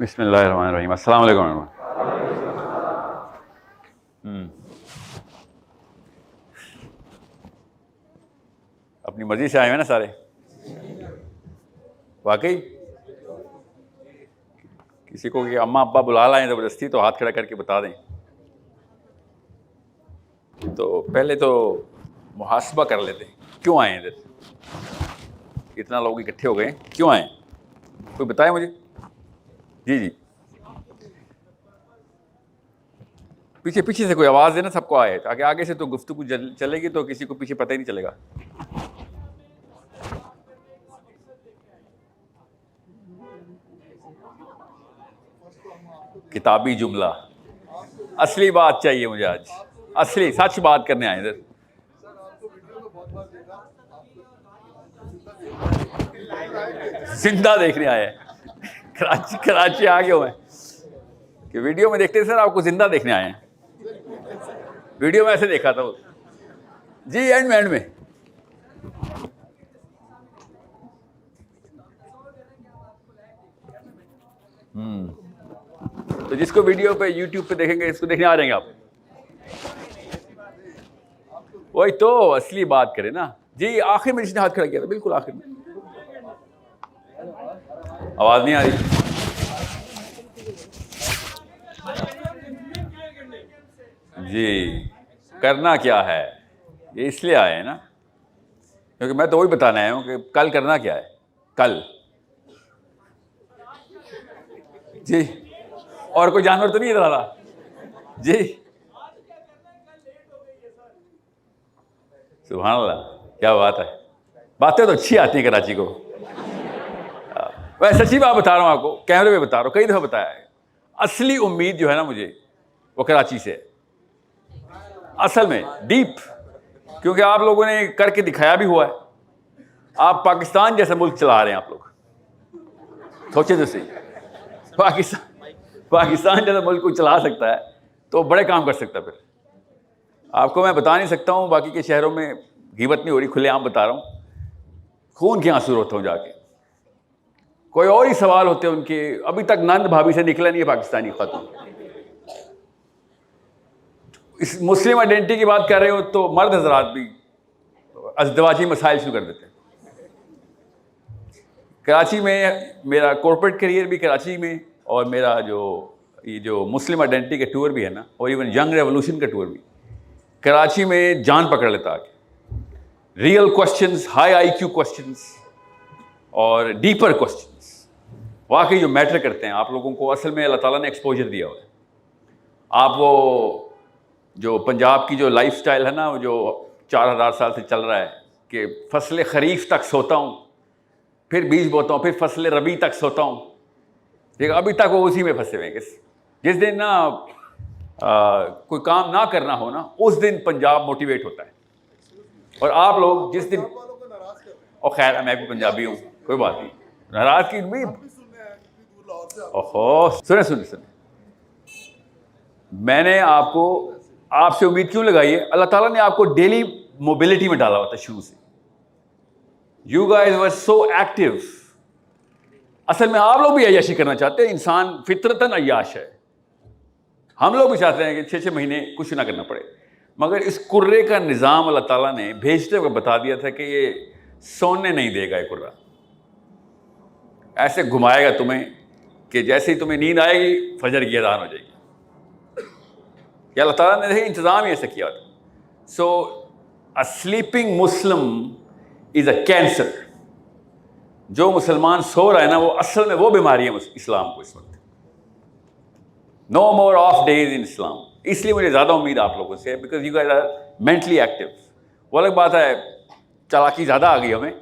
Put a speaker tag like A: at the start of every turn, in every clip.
A: بسم اللہ الرحمن الرحیم. السلام علیکم ورحمۃ اللہ. اپنی مرضی سے آئے ہوئے نا سارے؟ واقعی کسی کو کہ اماں ابا بلا لائیں زبردستی تو ہاتھ کھڑا کر کے بتا دیں. تو پہلے تو محاسبہ کر لیتے ہیں کیوں آئے ہیں ادھر, اتنا لوگ اکٹھے ہو گئے کیوں آئے ہیں, کوئی بتائے مجھے. جی پیچھے پیچھے سے کوئی آواز دینا سب کو آئے, تاکہ آگے سے تو گفتگو چلے گی تو کسی کو پیچھے پتہ ہی نہیں چلے گا. کتابی جملہ, اصلی بات چاہیے مجھے آج, اصلی سچ بات کرنے آئے ادھر. زندہ دیکھنے آئے ہیں, کراچی آ گئے ہوئے ہیں کہ ویڈیو میں دیکھتے سر آپ کو زندہ دیکھنے آئے ہیں. ویڈیو میں ایسے دیکھا تھا وہ جی, اینڈ میں تو جس کو ویڈیو پہ یوٹیوب پہ دیکھیں گے اس کو دیکھنے آ جائیں گے آپ. وہی تو اصلی بات کرے نا جی. آخر میں جس نے ہاتھ کھڑا کیا تھا, بالکل آخر میں. آواز نہیں آ رہی. جی کرنا کیا ہے, یہ اس لیے آئے ہیں نا کیونکہ میں تو وہی بتانا آیا ہوں کہ کل کرنا کیا ہے. کل جی, اور کوئی جانور تو نہیں ادھر آ رہا جی. سبحان اللہ, کیا بات ہے. باتیں تو اچھی آتی ہیں کراچی کو. میں سچی بات بتا رہا ہوں آپ کو, کیمرے میں بتا رہا ہوں, کئی دفعہ بتایا ہے. اصلی امید جو ہے نا مجھے وہ کراچی سے اصل میں ڈیپ, کیونکہ آپ لوگوں نے کر کے دکھایا بھی ہوا ہے. آپ پاکستان جیسا ملک چلا رہے ہیں. آپ لوگ سوچے تو صحیح, پاکستان جیسا ملک کوئی چلا سکتا ہے تو بڑے کام کر سکتا ہے. پھر آپ کو میں بتا نہیں سکتا ہوں, باقی کے شہروں میں غیبت نہیں ہو رہی, کھلے عام بتا رہا ہوں, خون کے آنسو روتا ہوں جا کے. کوئی اور ہی سوال ہوتے ہیں ان کے, ابھی تک نند بھابھی سے نکلا نہیں ہے پاکستانی خاتون. اس مسلم آئیڈینٹی کی بات کر رہے ہو تو مرد حضرات بھی ازدواجی مسائل شروع کر دیتے ہیں. کراچی میں میرا کارپوریٹ کریئر بھی کراچی میں, اور میرا یہ جو مسلم آئیڈینٹی کا ٹور بھی ہے نا, اور ایون ینگ ریولوشن کا ٹور بھی کراچی میں جان پکڑ لیتا ہے. ریئل کوشچنس, ہائی آئی کیو کوشچنس اور ڈیپر کوشچنس واقعی جو میٹر کرتے ہیں. آپ لوگوں کو اصل میں اللہ تعالیٰ نے ایکسپوجر دیا ہوا ہے. آپ وہ جو پنجاب کی جو لائف سٹائل ہے نا, وہ جو 4000 سال سے چل رہا ہے کہ فصل خریف تک سوتا ہوں, پھر بیج بوتا ہوں, پھر فصل ربیع تک سوتا ہوں, ٹھیک ہے, ابھی تک وہ اسی میں پھنسے ہوئے ہیں. جس دن نا کوئی کام نہ کرنا ہو نا, اس دن پنجاب موٹیویٹ ہوتا ہے. اور آپ لوگ جس دن, اور خیر میں بھی پنجابی ہوں, کوئی بات نہیں, ناراض کی بھی سنیں. میں نے آپ سے امید کیوں لگائی ہے؟ اللہ تعالیٰ نے آپ کو ڈیلی موبلٹی میں ڈالا ہوا تھا شروع سے. You guys were so active. اصل میں آپ لوگ بھی عیاشی کرنا چاہتے ہیں, انسان فطرتاً عیاش ہے. ہم لوگ بھی چاہتے ہیں کہ 6 مہینے کچھ نہ کرنا پڑے, مگر اس کرے کا نظام اللہ تعالیٰ نے بھیجتے ہوئے بتا دیا تھا کہ یہ سونے نہیں دے گا. یہ کرا ایسے گھمائے گا تمہیں کہ جیسے ہی تمہیں نیند آئے گی فجر کی اذان ہو جائے گی. یہ اللہ تعالیٰ نے انتظام ہی ایسا کیا تھا. سو a sleeping Muslim is a cancer. جو مسلمان سو رہا ہے نا, وہ اصل میں وہ بیماری ہے اسلام کو اس وقت. No more off days in Islam. اس لیے مجھے زیادہ امید آپ لوگوں سے ہے, because you guys are mentally active. وہ الگ بات ہے, چالاکی زیادہ آ گئی ہمیں,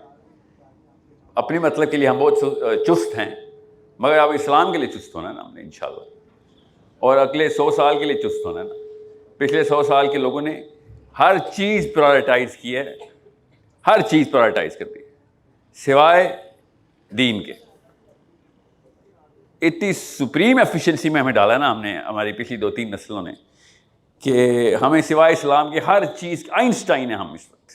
A: اپنی مطلب کے لیے ہم بہت چست ہیں, مگر اب اسلام کے لیے چست ہونا ہے نا ہم نے انشاءاللہ, اور اگلے 100 سال کے لیے چست ہونا ہے نا. پچھلے 100 سال کے لوگوں نے ہر چیز پرائرٹائز کی ہے, ہر چیز پرائرٹائز کر دی سوائے دین کے. اتنی سپریم ایفیشنسی میں ہمیں ڈالا ہے نا ہم نے, ہماری پچھلی 2-3 نسلوں نے, کہ ہمیں سوائے اسلام کے ہر چیز, آئنسٹائن ہیں ہم اس وقت.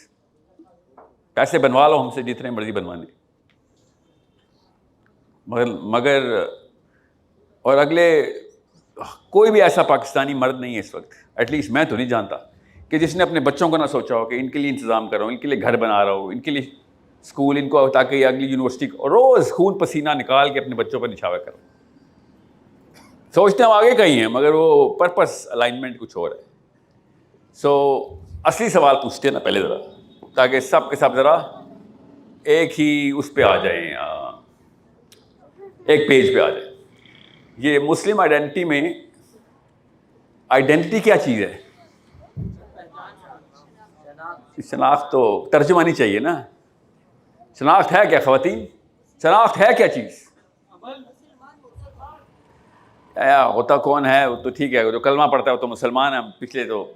A: پیسے بنوا لو ہم سے جتنے مرضی بنوانے, مگر اور اگلے کوئی بھی ایسا پاکستانی مرد نہیں ہے اس وقت، ایٹ لیسٹ میں تو نہیں جانتا، کہ جس نے اپنے بچوں کو نہ سوچا ہو کہ ان کے لیے انتظام کر رہا ہوں، ان کے لیے گھر بنا رہا ہوں، ان کے لیے اسکول، ان کو تاکہ یہ اگلی یونیورسٹی کو روز خون پسینہ نکال کے اپنے بچوں پر نچھاور کرو. سوچتے ہیں ہم آگے کہیں ہیں مگر وہ پرپس الائنمنٹ کچھ اور ہے. سو اصلی سوال پوچھتے ہیں نا پہلے ذرا، تاکہ سب کے سب ذرا ایک ہی اس پہ آ جائیں، ایک پیج پہ آ جائیں. یہ مسلم آئیڈینٹی میں آئیڈینٹی کیا چیز ہے؟ شناخت تو ترجمہ نہیں چاہیے نا. شناخت ہے کیا خواتین؟ شناخت ہے کیا چیز؟ ہوتا کون ہے وہ تو ٹھیک ہے، جو کلمہ پڑھتا ہے وہ تو مسلمان ہے. پچھلے تو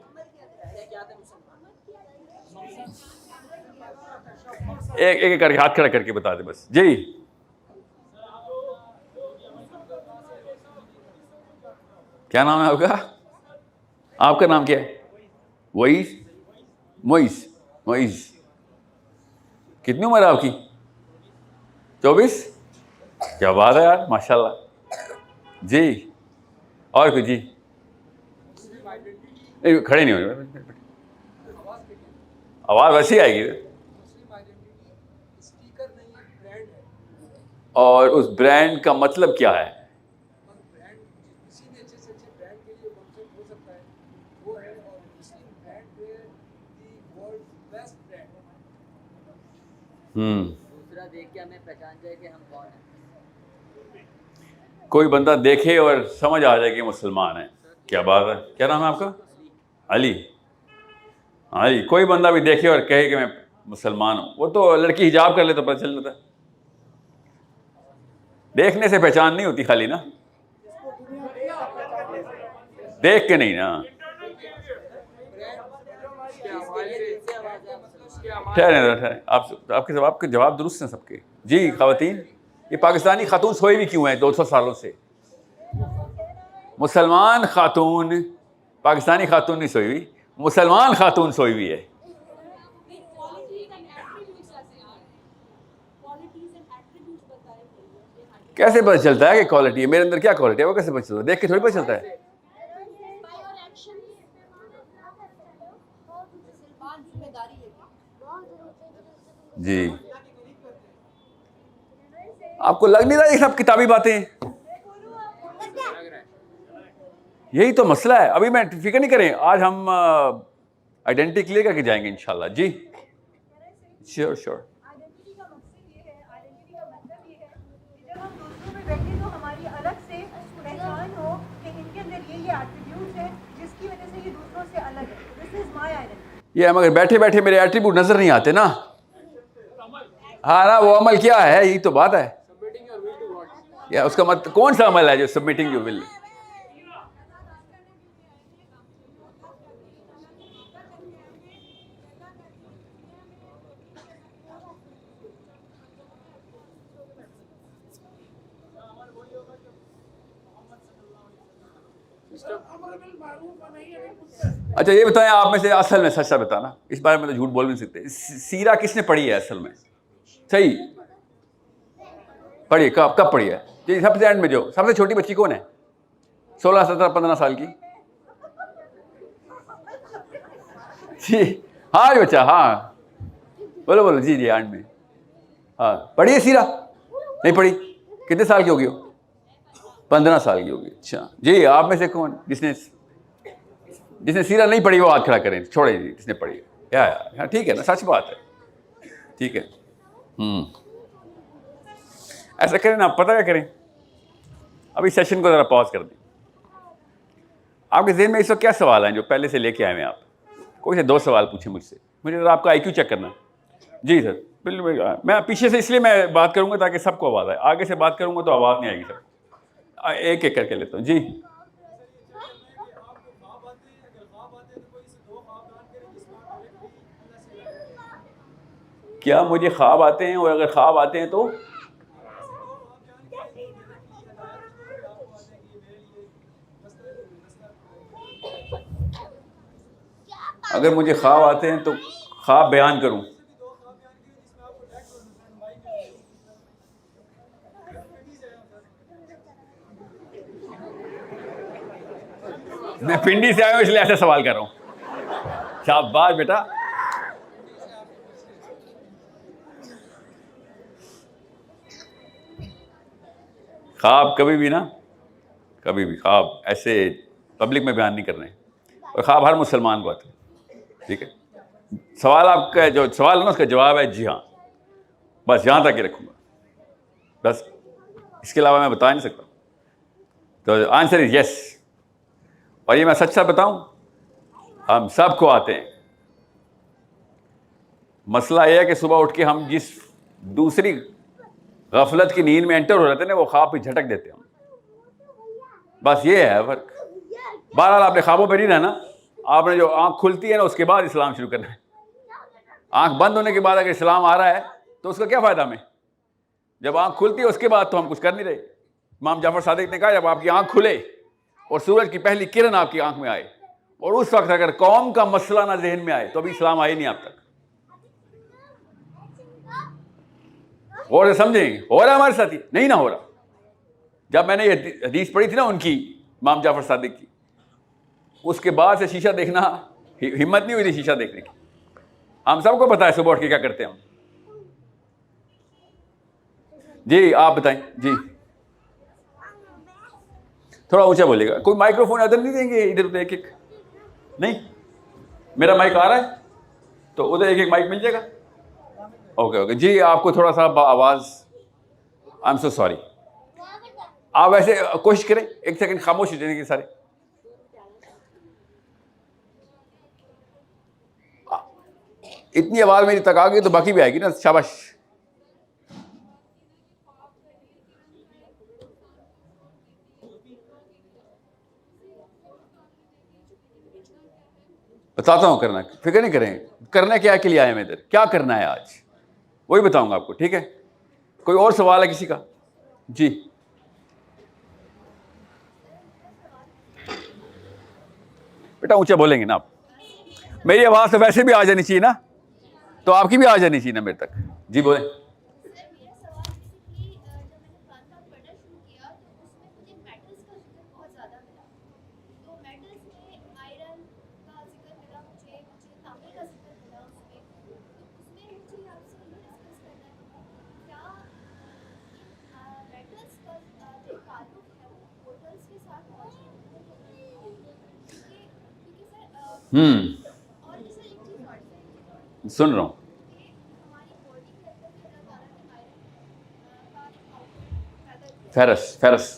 A: ایک ایک کر کے ہاتھ کھڑا کر کے بتا دیں بس. جی کیا نام ہے آپ کا؟ آپ کا نام کیا ہے؟ وئیس؟ معیز. کتنی عمر ہے آپ کی؟ 24. کیا بات ہے یار، ماشاء اللہ. جی اور کچھ؟ جی کھڑے نہیں ہوئے، آواز ویسی آئے گی. اور اس برانڈ کا مطلب کیا ہے؟
B: دوسرا دیکھ کے ہمیں پہچان جائے کہ ہم کون ہیں.
A: کوئی بندہ دیکھے اور سمجھ آ جائے کہ مسلمان ہے. کیا بات ہے. کیا نام ہے آپ کا؟ علی. علی. کوئی بندہ بھی دیکھے اور کہے کہ میں مسلمان ہوں، وہ تو لڑکی حجاب کر لے تو پتہ چل جاتا ہے. دیکھنے سے پہچان نہیں ہوتی خالی نا، دیکھ کے نہیں نا. ٹھہرے آپ کے جواب درست ہیں سب کے. جی خواتین، یہ پاکستانی خاتون سوئی بھی کیوں ہیں 200 سالوں سے؟ مسلمان خاتون، پاکستانی خاتون نہیں سوئی ہوئی، مسلمان خاتون سوئی ہوئی ہے. کیسے پتہ چلتا ہے کہ کوالٹی ہے؟ میرے اندر کیا کوالٹی ہے وہ کیسے پتہ چلتا ہے؟ دیکھ کے تھوڑی پتہ چلتا ہے. جی آپ کو لگ نہیں رہا یہ سب کتابی باتیں ہیں؟ یہی تو مسئلہ ہے. ابھی میں فکر نہیں کریں، آج ہم آئیڈینٹی کلیئر کر کے جائیں گے انشاءاللہ. جی شیور.
C: آئیڈینٹی کا مقصد یہ ہے، آئیڈینٹی کا مطلب یہ ہے کہ جب ہم دوسروں میں بیٹھے تو ہماری الگ سے پہچان ہو کہ ان کے اندر یہ ایٹریبیوٹس ہیں جس کی وجہ سے یہ دوسروں سے الگ ہے. دس از مائی آئیڈینٹی.
A: یہ مگر بیٹھے بیٹھے میرے ایٹریبیوٹ نظر نہیں آتے نا. ہاں نا، وہ عمل کیا ہے یہی تو بات ہے. یا اس کا مطلب کون سا عمل ہے جو سبمٹنگ یور ول؟ اچھا یہ بتائیں، آپ میں سے اصل میں سچ بتانا، اس بارے میں تو جھوٹ بول بھی نہیں سکتے. سیرہ کس نے پڑھی ہے اصل میں؟ صحیح پڑھی. کب پڑھی ہے؟ جی سب سے اینڈ میں. جو سب سے چھوٹی بچی کون ہے؟ 16 17 15 سال کی. جی ہاں بچہ، ہاں بولو. جی اینڈ میں. ہاں پڑھی ہے سیرہ؟ نہیں پڑھی. کتنے سال کی ہوگی ہو؟ 15 سال کی ہوگی. اچھا جی آپ میں سے کون جس نے سیرہ نہیں پڑھی وہ ہاتھ کھڑا کریں. چھوڑے جی جس نے پڑھی ہے. ہاں ٹھیک ہے نا، سچ بات ہے. ٹھیک ہے. ایسا کریں نا، پتہ کیا کریں، ابھی سیشن کو ذرا پاز کر دیں. آپ کے ذہن میں اس وقت کیا سوال ہیں جو پہلے سے لے کے آئے ہیں آپ؟ کوئی سے 2 سوال پوچھیں مجھ سے، مجھے ذرا آپ کا آئی کیو چیک کرنا. جی سر بالکل. میں پیچھے سے اس لیے میں بات کروں گا تاکہ سب کو آواز آئے. آگے سے بات کروں گا تو آواز نہیں آئے گی سر. ایک ایک کر کے لیتا ہوں. جی کیا مجھے خواب آتے ہیں؟ اور اگر خواب آتے ہیں تو اگر مجھے خواب آتے ہیں تو خواب بیان کروں. میں پنڈی سے آیا ہوں اس لیے ایسا سوال کر رہا ہوں. شاباش بیٹا. خواب کبھی بھی نا، کبھی بھی خواب ایسے پبلک میں بیان نہیں کر رہے ہیں، اور خواب ہر مسلمان کو آتا ہے. ٹھیک ہے، سوال آپ کا جو سوال ہے نا اس کا جواب ہے جی ہاں. بس یہاں تک ہی رکھوں گا، بس اس کے علاوہ میں بتا نہیں سکتا. تو آنسر از یس. اور یہ میں سچ سچ بتاؤں، ہم سب کو آتے ہیں. مسئلہ یہ ہے کہ صبح اٹھ کے ہم جس دوسری غفلت کی نیند میں انٹر ہو جاتے ہیں نا، وہ خواب پہ جھٹک دیتے ہیں. بس یہ ہے فرق. بہرحال آپ نے خوابوں پہ نہیں رہنا، آپ نے جو آنکھ کھلتی ہے نا اس کے بعد اسلام شروع کرنا ہے. آنکھ بند ہونے کے بعد اگر اسلام آ رہا ہے تو اس کا کیا فائدہ ہمیں؟ جب آنکھ کھلتی ہے اس کے بعد تو ہم کچھ کر نہیں رہے. امام جعفر صادق نے کہا جب آپ کی آنکھ کھلے اور سورج کی پہلی کرن آپ کی آنکھ میں آئے، اور اس وقت اگر قوم کا مسئلہ نہ ذہن میں آئے تو ابھی اسلام آئے نہیں آپ تک. اور سمجھیں ہو رہا ہے ہمارے ساتھ ہی نہیں نہ ہو رہا. جب میں نے یہ حدیث پڑھی تھی نا ان کی، امام جعفر صادق کی، اس کے بعد سے شیشہ دیکھنا ہمت نہیں ہوئی تھی شیشہ دیکھنے کی. ہم سب کو پتا ہے صبح اٹھ کے کیا کرتے ہیں ہم. جی آپ بتائیں. جی تھوڑا اونچا بولے گا. کوئی مائکرو فون ادھر نہیں دیں گے؟ ادھر ادھر ایک ایک نہیں، میرا مائک آ رہا ہے تو ادھر ایک ایک مائک مل جائے گا. Okay okay. جی آپ کو تھوڑا سا آواز، آئی ایم سو سوری. آپ ویسے کوشش کریں ایک سیکنڈ خاموش ہو جانے کے سارے. اتنی آواز میری تک آ گئی تو باقی بھی آئے گی نا. شاباش. بتاتا ہوں کرنا، فکر نہیں کریں. کرنا کیا کے لیے آئے میں ادھر، کیا کرنا ہے آج وہی بتاؤں گا آپ کو. ٹھیک ہے، کوئی اور سوال ہے کسی کا؟ جی بیٹا اونچا بولیں گے نا آپ. میری آواز تو ویسے بھی آ جانی چاہیے نا، تو آپ کی بھی آ جانی چاہیے نا میرے تک. جی بولیں. سن رہا ہوں. فیرس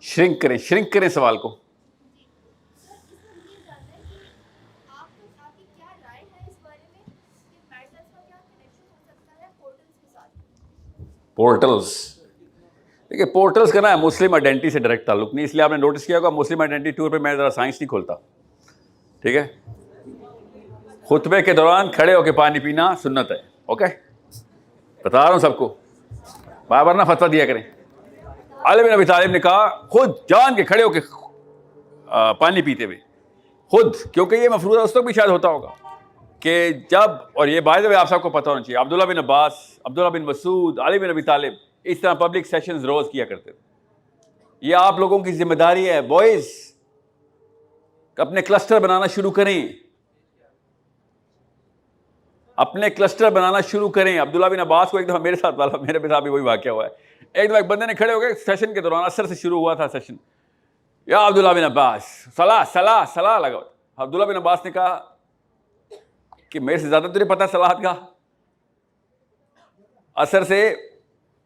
A: شرنک کریں سوال کو. پورٹلز، دیکھیے پورٹلز کا نا مسلم آئیڈینٹی سے ڈائریکٹ تعلق نہیں، اس لیے آپ نے نوٹس کیا ہوگا مسلم آئیڈینٹی ٹور پہ میں ذرا سائنس نہیں کھولتا. ٹھیک ہے، خطبے کے دوران کھڑے ہو کے پانی پینا سنت ہے. اوکے، بتا رہا ہوں سب کو، بار بار نہ فتویٰ دیا کریں. علی بن ابی طالب نے کہا خود جان کے کھڑے ہو کے پانی پیتے ہوئے خود، کیونکہ یہ مفروضہ اس وقت بھی شاید ہوتا ہوگا کہ جب، اور یہ بائی دا وے آپ سب کو پتہ ہونا چاہیے، عبداللہ بن عباس، عبداللہ بن مسعود، علی بن ابی طالب اس طرح پبلک سیشنز روز کیا کرتے تھے. یہ آپ لوگوں کی ذمہ داری ہے بوائز، اپنے کلسٹر بنانا شروع کریں، اپنے کلسٹر بنانا شروع کریں. عبداللہ بن عباس کو ایک دفعہ میرے ساتھ بھی وہی واقعہ ہوا ہے. ایک دفعہ ایک بندے نے کھڑے ہو گئے سیشن کے دوران، اثر سے شروع ہوا تھا سیشن، یا عبداللہ بن عباس صلاح لگا. عبداللہ بن عباس نے کہا کہ میرے سے زیادہ تجھے پتہ صلاحت کا. اثر سے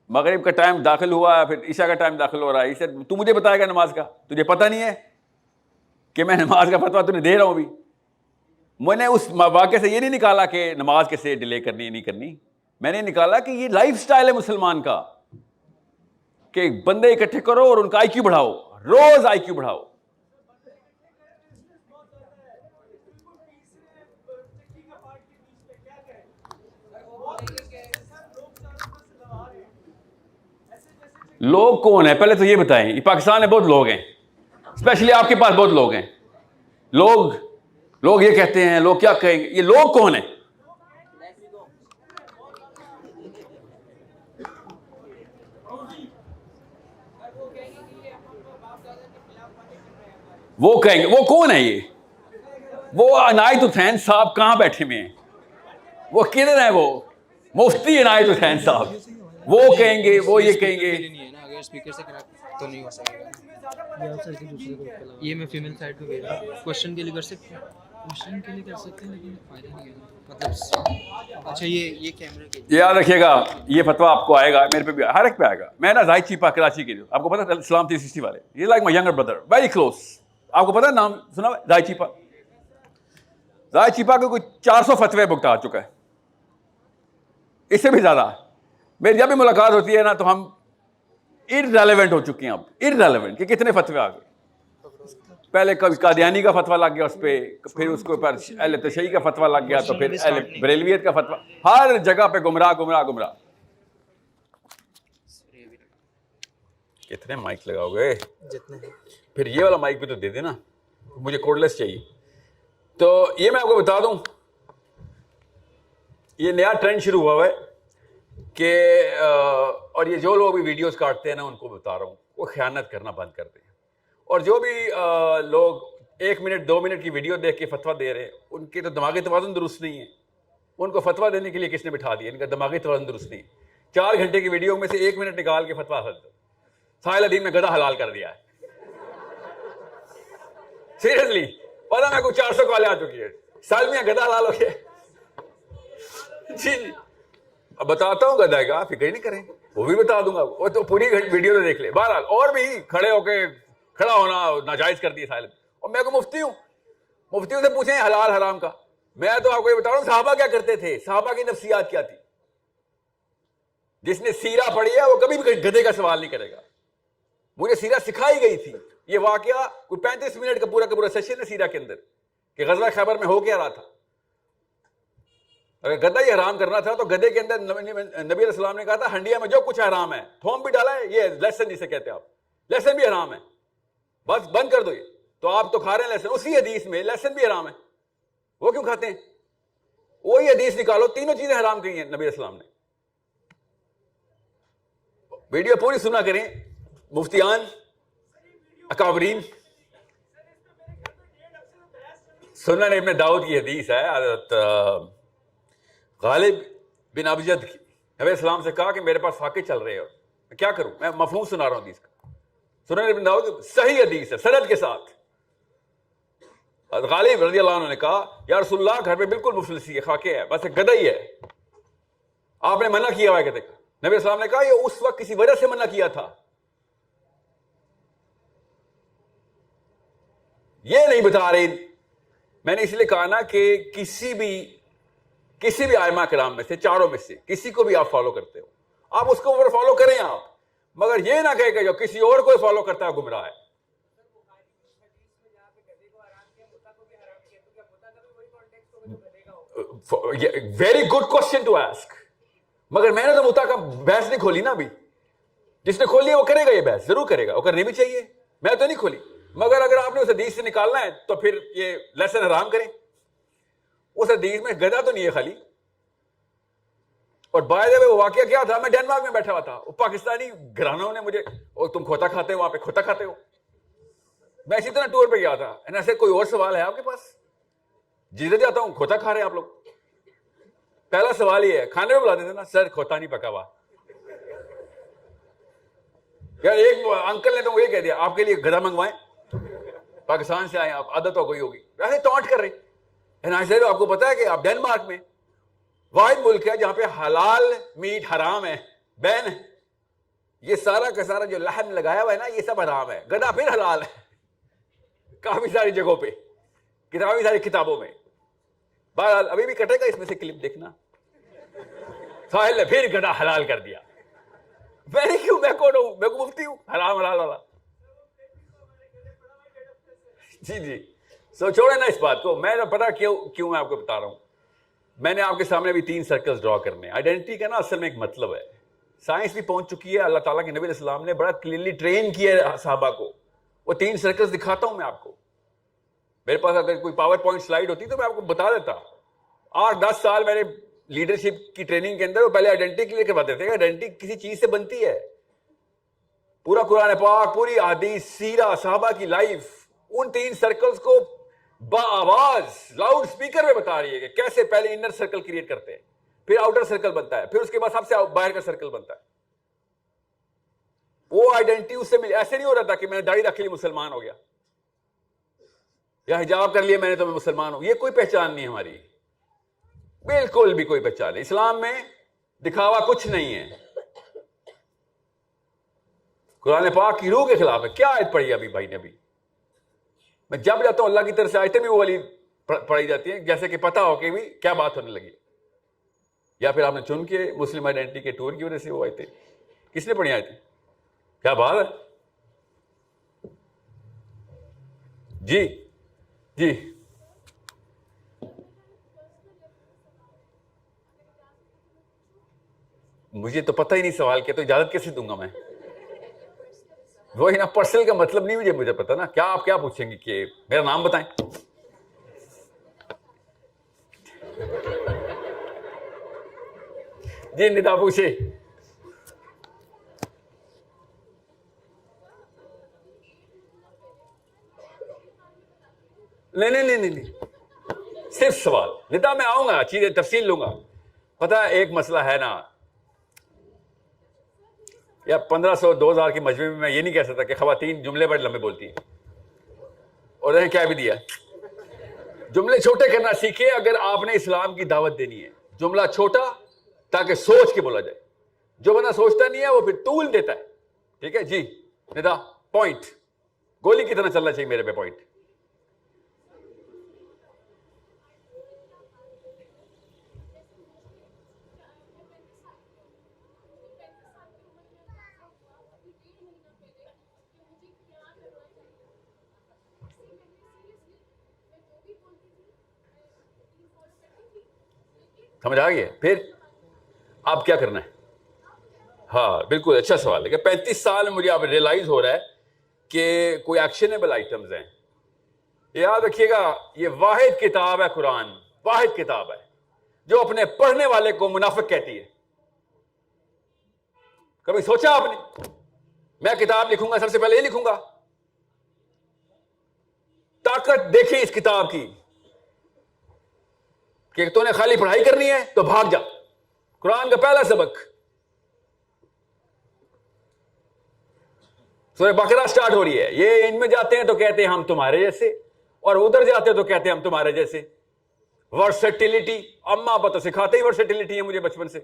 A: مغرب کا ٹائم داخل ہوا، پھر عشاء کا ٹائم داخل ہو رہا ہے. اسے تو مجھے بتائے گا نماز کا، تجھے پتہ نہیں ہے کہ میں نماز کا فتویٰ تجھے دے رہا ہوں ابھی. میں نے اس واقعے سے یہ نہیں نکالا کہ نماز کیسے ڈیلے کرنی نہیں کرنی، میں نے نکالا کہ یہ لائف سٹائل ہے مسلمان کا، کہ بندے اکٹھے کرو اور ان کا آئی کیو بڑھاؤ، روز آئی کیو بڑھاؤ. لوگ کون ہیں پہلے تو یہ بتائیں. یہ پاکستان میں بہت لوگ ہیں, اسپیشلی آپ کے پاس بہت لوگ ہیں. لوگ یہ کہتے ہیں, لوگ کیا کہیں گے, یہ لوگ کون ہیں؟ وہ کہیں گے, وہ کون ہے یہ؟ وہ عنایت حسین صاحب کہاں بیٹھے ہوئے ہیں؟ وہ کدھر ہیں؟ وہ مفتی عنایت حسین صاحب. وہ کہیں گے, وہ یہ کہیں گے.
D: اگر اسپیکر سے تو نہیں ہو سکے گا. یہ میں فیمیل سائڈ پہ بھیج رہا ہوں. کوشچن کے لیے کر سکتے ہیں, کوشچن کے لیے کر سکتے ہیں, لیکن فائدہ نہیں ہے مطلب. اچھا یہ کیمرے کے
A: یاد رکھیے گا, یہ فتویٰ آپ کو آئے گا, میرے پہ بھی ہر ایک پہ آئے گا. میں نا زاہد چیپا کراچی کے, جو آپ کو پتا ہے اسلام 360 والے, یہ like my younger brother, very close. آپ کو پتا ہے نام سنا زاہد چیپا؟ زاہد چیپا کو کوئی 400 فتوے بھگتا چکا ہے, اس سے بھی زیادہ. میری جب بھی ملاقات ہوتی ہے نا تو ہم ارریلیونٹ ہو چکے ہیں اب, ارریلیونٹ کہ کتنے فتوے آ گئے. پہلے کبھی قادیانی کا فتویٰ لگ گیا اس پہ, پھر اس کے اوپر اہل تشیع کا فتویٰ لگ گیا, تو پھر اہل بریلویت کا فتویٰ. ہر جگہ پہ گمراہ گمراہ گمراہ. کتنے مائک لگاؤ گے؟
D: جتنے.
A: پھر یہ والا مائک بھی تو دے دینا, مجھے کوڈ لیس چاہیے. تو یہ میں آپ کو بتا دوں, یہ نیا ٹرینڈ شروع ہوا ہے کہ اور یہ جو لوگ بھی ویڈیوز کاٹتے ہیں نا, ان کو بتا رہا ہوں, وہ خیانت کرنا بند کر دیں. اور جو بھی لوگ 1 منٹ 2 منٹ کی ویڈیو دیکھ کے فتویٰ دے رہے ہیں, ان کے تو دماغی توازن درست نہیں ہے. ان کو فتویٰ دینے کے لیے کس نے بٹھا دیا؟ ان کا دماغی توازن درست نہیں. 4 گھنٹے کی ویڈیو میں سے 1 منٹ نکال کے فتویٰ حاصل. ساحل الدین نے گدھا حلال کر دیا ہے. سیریسلی پتا میں کوئی 400 کالیں آ چکی ہے, سال میں گدھا حلال ہو گیا. جی اب بتاتا ہوں گدھا کا, فکر نہیں کریں, وہ بھی بتا دوں گا, وہ تو پوری ویڈیو تو دیکھ لے. بہرحال اور بھی کھڑے ہو کے کھڑا ہونا ناجائز کر دیا ساحل. اور میں کو مفتی ہوں, مفتیوں سے پوچھیں حلال حرام کا. میں تو آپ کو یہ بتا رہا ہوں صحابہ کیا کرتے تھے, صحابہ کی نفسیات کیا تھی. جس نے سیرہ پڑھی ہے وہ کبھی بھی گدھے کا سوال نہیں کرے گا. مجھے سیرہ سکھائی گئی تھی. یہ واقعہ کوئی 35 منٹ کا پورا سیشن ہے سیرہ کے اندر, کہ غزوہ خیبر میں ہو کیا رہا تھا. اگر گدھا ہی حرام کرنا تھا تو گدھے کے اندر نبی علیہ السلام نے کہا تھا ہنڈیا میں جو کچھ حرام ہے, تھوم بھی ڈالا ہے, یہ لہسن جسے کہتے ہیں آپ, لہسن بھی حرام ہے, بس بند کر دو یہ. تو آپ تو کھا رہے ہیں لہسن, اسی حدیث میں لہسن بھی حرام ہے. وہ کیوں کھاتے ہیں؟ وہی حدیث نکالو, تینوں چیزیں حرام کی ہیں نبی السلام نے. ویڈیو پوری سنا کریں, مفتیان اکابرین. سنن ابن داؤد کی حدیث ہے, حضرت غالب بن ابجد کی. نبی السلام سے کہا کہ میرے پاس فاقے چل رہے ہیں, اور میں کیا کروں, میں مفہوم سنا رہا ہوں حدیث کا. سنن ابن داؤد صحیح حدیث ہے سند کے ساتھ. غالب رضی اللہ عنہ نے کہا یا رسول اللہ گھر پہ بالکل مفلسی ہے, خاکے ہے, بس ایک گدھا ہی ہے. آپ نے منع کیا ہوا ہے کہتے. نبی السلام نے کہا یہ اس وقت کسی وجہ سے منع کیا تھا, یہ نہیں بتا رہے. میں نے اس لیے کہا نا کہ کسی بھی ائمہ کرام میں سے, چاروں میں سے کسی کو بھی آپ فالو کرتے ہو, آپ اس کو اوپر فالو کریں آپ, مگر یہ نہ کہے کہ جو کسی اور کو فالو کرتا ہے گمراہ ہے. Very good question to ask. مگر میں نے تو متا کا بحث نہیں کھولی نا ابھی. جس نے کھولی ہے وہ کرے گا, یہ بحث ضرور کرے گا, وہ کرنی بھی چاہیے. میں تو نہیں کھولی. مگر اگر آپ نے اس حدیث سے نکالنا ہے تو پھر یہ لہسن حرام کریں. اس حدیث میں گدھا تو نہیں ہے خالی. اور بائی دا وے وہ واقعہ کیا تھا, میں ڈنمارک میں بیٹھا ہوا تھا, وہ پاکستانی گھرانوں نے مجھے, اور تم کھوتا کھاتے ہو وہاں پہ, کھوتا کھاتے ہو. میں اسی طرح ٹور پہ گیا تھا, ایسے کوئی اور سوال ہے آپ کے پاس؟ جیتے جاتا ہوں کھوتا کھا رہے ہیں آپ لوگ. پہلا سوال یہ ہے, کھانے میں بلا دیتے نا, سر کھوتا نہیں پکا ہوا. یار ایک انکل نے تو یہ کہہ دیا آپ کے لیے گدھا منگوائیں, پاکستان سے آئے آپ, عادت ہو گئی ہوگی, ایسے ٹانٹ کر رہے. آپ کو پتا ہے کہ آپ ڈنمارک میں واحد ملک ہے جہاں پہ حلال میٹ حرام ہے, بین ہے. یہ سارا کا سارا جو لحم لگایا ہوا ہے نا, یہ سب حرام ہے. گدھا پھر حلال ہے کافی ساری جگہوں پہ, کافی ساری کتابوں میں. بہرحال ابھی بھی کٹے گا اس میں سے کلپ دیکھنا. ساحل نے پھر گدھا حلال کر دیا. میں نے کیوں, میں کون ہوں, میں کو مفتی ہوں حرام حلال والا. جی سو چھوڑے نا اس بات کو. میں نے پتا کیوں میں آپ کو بتا رہا ہوں. میں نے آپ کے سامنے بھی 3 سرکلز ڈرا کرنے. آئیڈینٹی کا نا اصل میں ایک مطلب ہے. سائنس بھی پہنچ چکی ہے. اللہ تعالیٰ کے نبی علیہ السلام نے بڑا کلیئرلی ٹرین کیا ہے صحابہ کو. وہ 3 سرکلز دکھاتا ہوں میں آپ کو. میرے پاس اگر کوئی پاور پوائنٹ سلائڈ ہوتی تو میں آپ کو بتا دیتا. 8-10 سال میں نے لیڈرشپ کی ٹریننگ کے اندر وہ پہلے آئیڈینٹی کلیئر کرواتے تھے. آئیڈینٹی کسی چیز سے بنتی ہے. پورا قرآن پاک, پوری حدیث, سیرہ, صحابہ کی لائف ان 3 سرکلز کو با آواز لاؤڈ اسپیکر میں بتا رہی ہے کہ کیسے پہلے انر سرکل کریٹ کرتے ہیں, پھر آؤٹر سرکل بنتا ہے, پھر اس کے بعد سب سے باہر کا سرکل بنتا ہے. وہ آئیڈینٹی اس سے ملی. ایسے نہیں ہو رہا تھا کہ میں نے داڑھی رکھ لی مسلمان ہو گیا, یا حجاب کر لیا میں نے تو میں مسلمان ہوں. یہ کوئی پہچان نہیں ہماری, بالکل بھی کوئی پہچان نہیں. اسلام میں دکھاوا کچھ نہیں ہے. قرآن پاک کی روح کے خلاف ہے. کیا آیت پڑھی ابھی بھائی نے؟ ابھی میں جب جاتا ہوں اللہ کی طرف سے آیتیں بھی وہ والی پڑھی جاتی ہیں جیسے کہ پتہ ہو کہ بھی کیا بات ہونے لگی. یا پھر آپ نے چن کے مسلم آئیڈینٹی کے ٹور کی وجہ سے وہ آیتیں کس نے پڑھی آیتیں؟ کیا بات ہے جی جی. مجھے تو پتہ ہی نہیں سوال کیا تو اجازت کیسے دوں گا میں؟ وہی نا, پرسنل کا مطلب نہیں مجھے پتا نا. کیا آپ کیا پوچھیں گے کہ میرا نام بتائیں؟ جی ندا پوچھے. نہیں, صرف سوال. ندا میں آؤں گا, چیزیں تفصیل لوں گا. پتا ایک مسئلہ ہے نا, یا 1500-2000 کے مجمع میں یہ نہیں کہہ سکتا کہ خواتین جملے بڑے لمبے بولتی ہیں. اور انہیں کیا بھی دیا, جملے چھوٹے کرنا سیکھے. اگر آپ نے اسلام کی دعوت دینی ہے, جملہ چھوٹا تاکہ سوچ کے بولا جائے. جو بندہ سوچتا نہیں ہے وہ پھر طول دیتا ہے. ٹھیک ہے جی ندا, پوائنٹ گولی کی طرح چلنا چاہیے میرے پہ پوائنٹ. سمجھ آ گیا؟ پھر آپ کیا کرنا ہے؟ ہاں بالکل اچھا سوال ہے کہ 35 سال میں مجھے اب ریئلائز ہو رہا ہے کہ کوئی ایکشنیبل آئٹمز ہیں. یاد رکھیے گا یہ واحد کتاب ہے قرآن, واحد کتاب ہے جو اپنے پڑھنے والے کو منافق کہتی ہے. کبھی سوچا آپ نے میں کتاب لکھوں گا سب سے پہلے یہ لکھوں گا؟ طاقت دیکھیں اس کتاب کی کہ تو نے خالی پڑھائی کرنی ہے تو بھاگ جا. قرآن کا پہلا سبق سورہ بقرہ سٹارٹ ہو رہی ہے. یہ ان میں جاتے ہیں تو کہتے ہیں ہم تمہارے جیسے, اور ادھر جاتے ہیں تو کہتے ہیں ہم تمہارے جیسے. ورسٹیلٹی, اما ابا تو سکھاتے ہی ورسٹیلٹی ہے مجھے بچپن سے.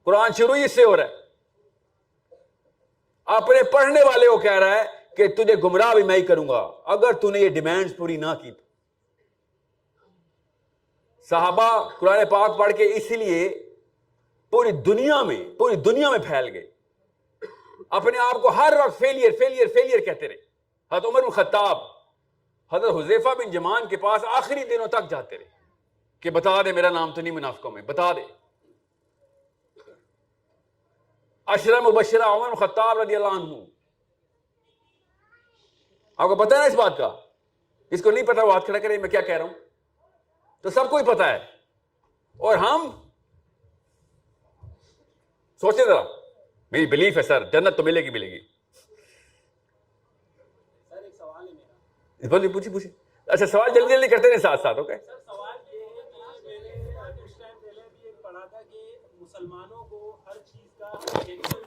A: قرآن شروع ہی اس سے ہو رہا ہے. اپنے پڑھنے والے کو کہہ رہا ہے کہ تجھے گمراہ بھی میں ہی کروں گا اگر تو نے یہ ڈیمانڈز پوری نہ کی. صحابہ قرآن پاک پڑھ کے اسی لیے پوری دنیا میں پھیل گئے. اپنے آپ کو ہر وقت فیلئر کہتے رہے. حضرت عمر بن خطاب, حضرت حذیفہ بن یمان کے پاس آخری دنوں تک جاتے رہے کہ بتا دے میرا نام تو نہیں منافقوں میں, بتا دے. عشرہ مبشرہ عمر بن خطاب رضی اللہ عنہ, آپ کو پتہ ہے نا اس بات کا؟ اس کو نہیں پتا وہ ہاتھ کھڑا کرے میں کیا کہہ رہا ہوں. تو سب کو ہی پتا ہے. اور ہم سوچے ذرا, میری بلیف ہے سر جنت تو ملے گی.
E: سر ایک سوال ہے میرا.
A: بولیے, پوچھیے. اچھا سوال جلدی کرتے رہے ساتھ اوکے.
E: سر سوال یہ ہے کہ میں نے کچھ ٹائم پہلے بھی ایک پڑھا تھا کہ مسلمانوں کو ہر چیز کا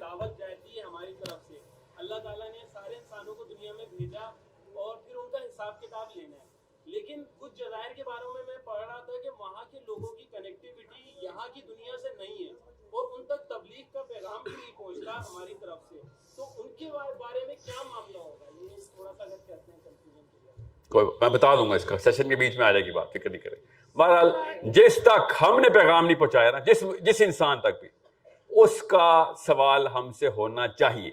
E: دعوت جاتی ہے ہماری طرف سے. اللہ تعالیٰ نے سارے انسانوں کو دنیا میں بھیجا اور پھر ان کا حساب کتاب لینا ہے. لیکن کچھ جزائر کے بارے میں پڑھ رہا تھا کہ وہاں کے لوگوں کی کنیکٹیوٹی یہاں کی دنیا سے نہیں ہے اور ان تک تبلیغ کا پیغام بھی نہیں پہنچتا ہماری طرف سے. تو ان کے بارے میں کیا معاملہ ہوگا, یہ تھوڑا سا اگر کہتے ہیں کنفیوژن کے لیے.
A: میں بتا دوں گا, اس کا سیشن کے بیچ میں آ جائے گی بات, فکر نہیں کریں. بہرحال جس تک ہم نے پیغام نہیں پہنچایا نا, جس انسان تک بھی, اس کا سوال ہم سے ہونا چاہیے.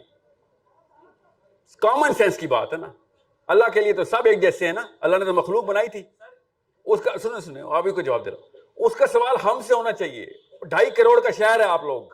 A: کامن سینس کی بات ہے نا. اللہ کے لیے تو سب ایک جیسے ہیں نا, اللہ نے تو مخلوق بنائی تھی. اس کا سنیں آپ ہی کو جواب دے رہا ہوں, اس کا سوال ہم سے ہونا چاہیے. 2.5 کروڑ کا شہر ہے آپ لوگ,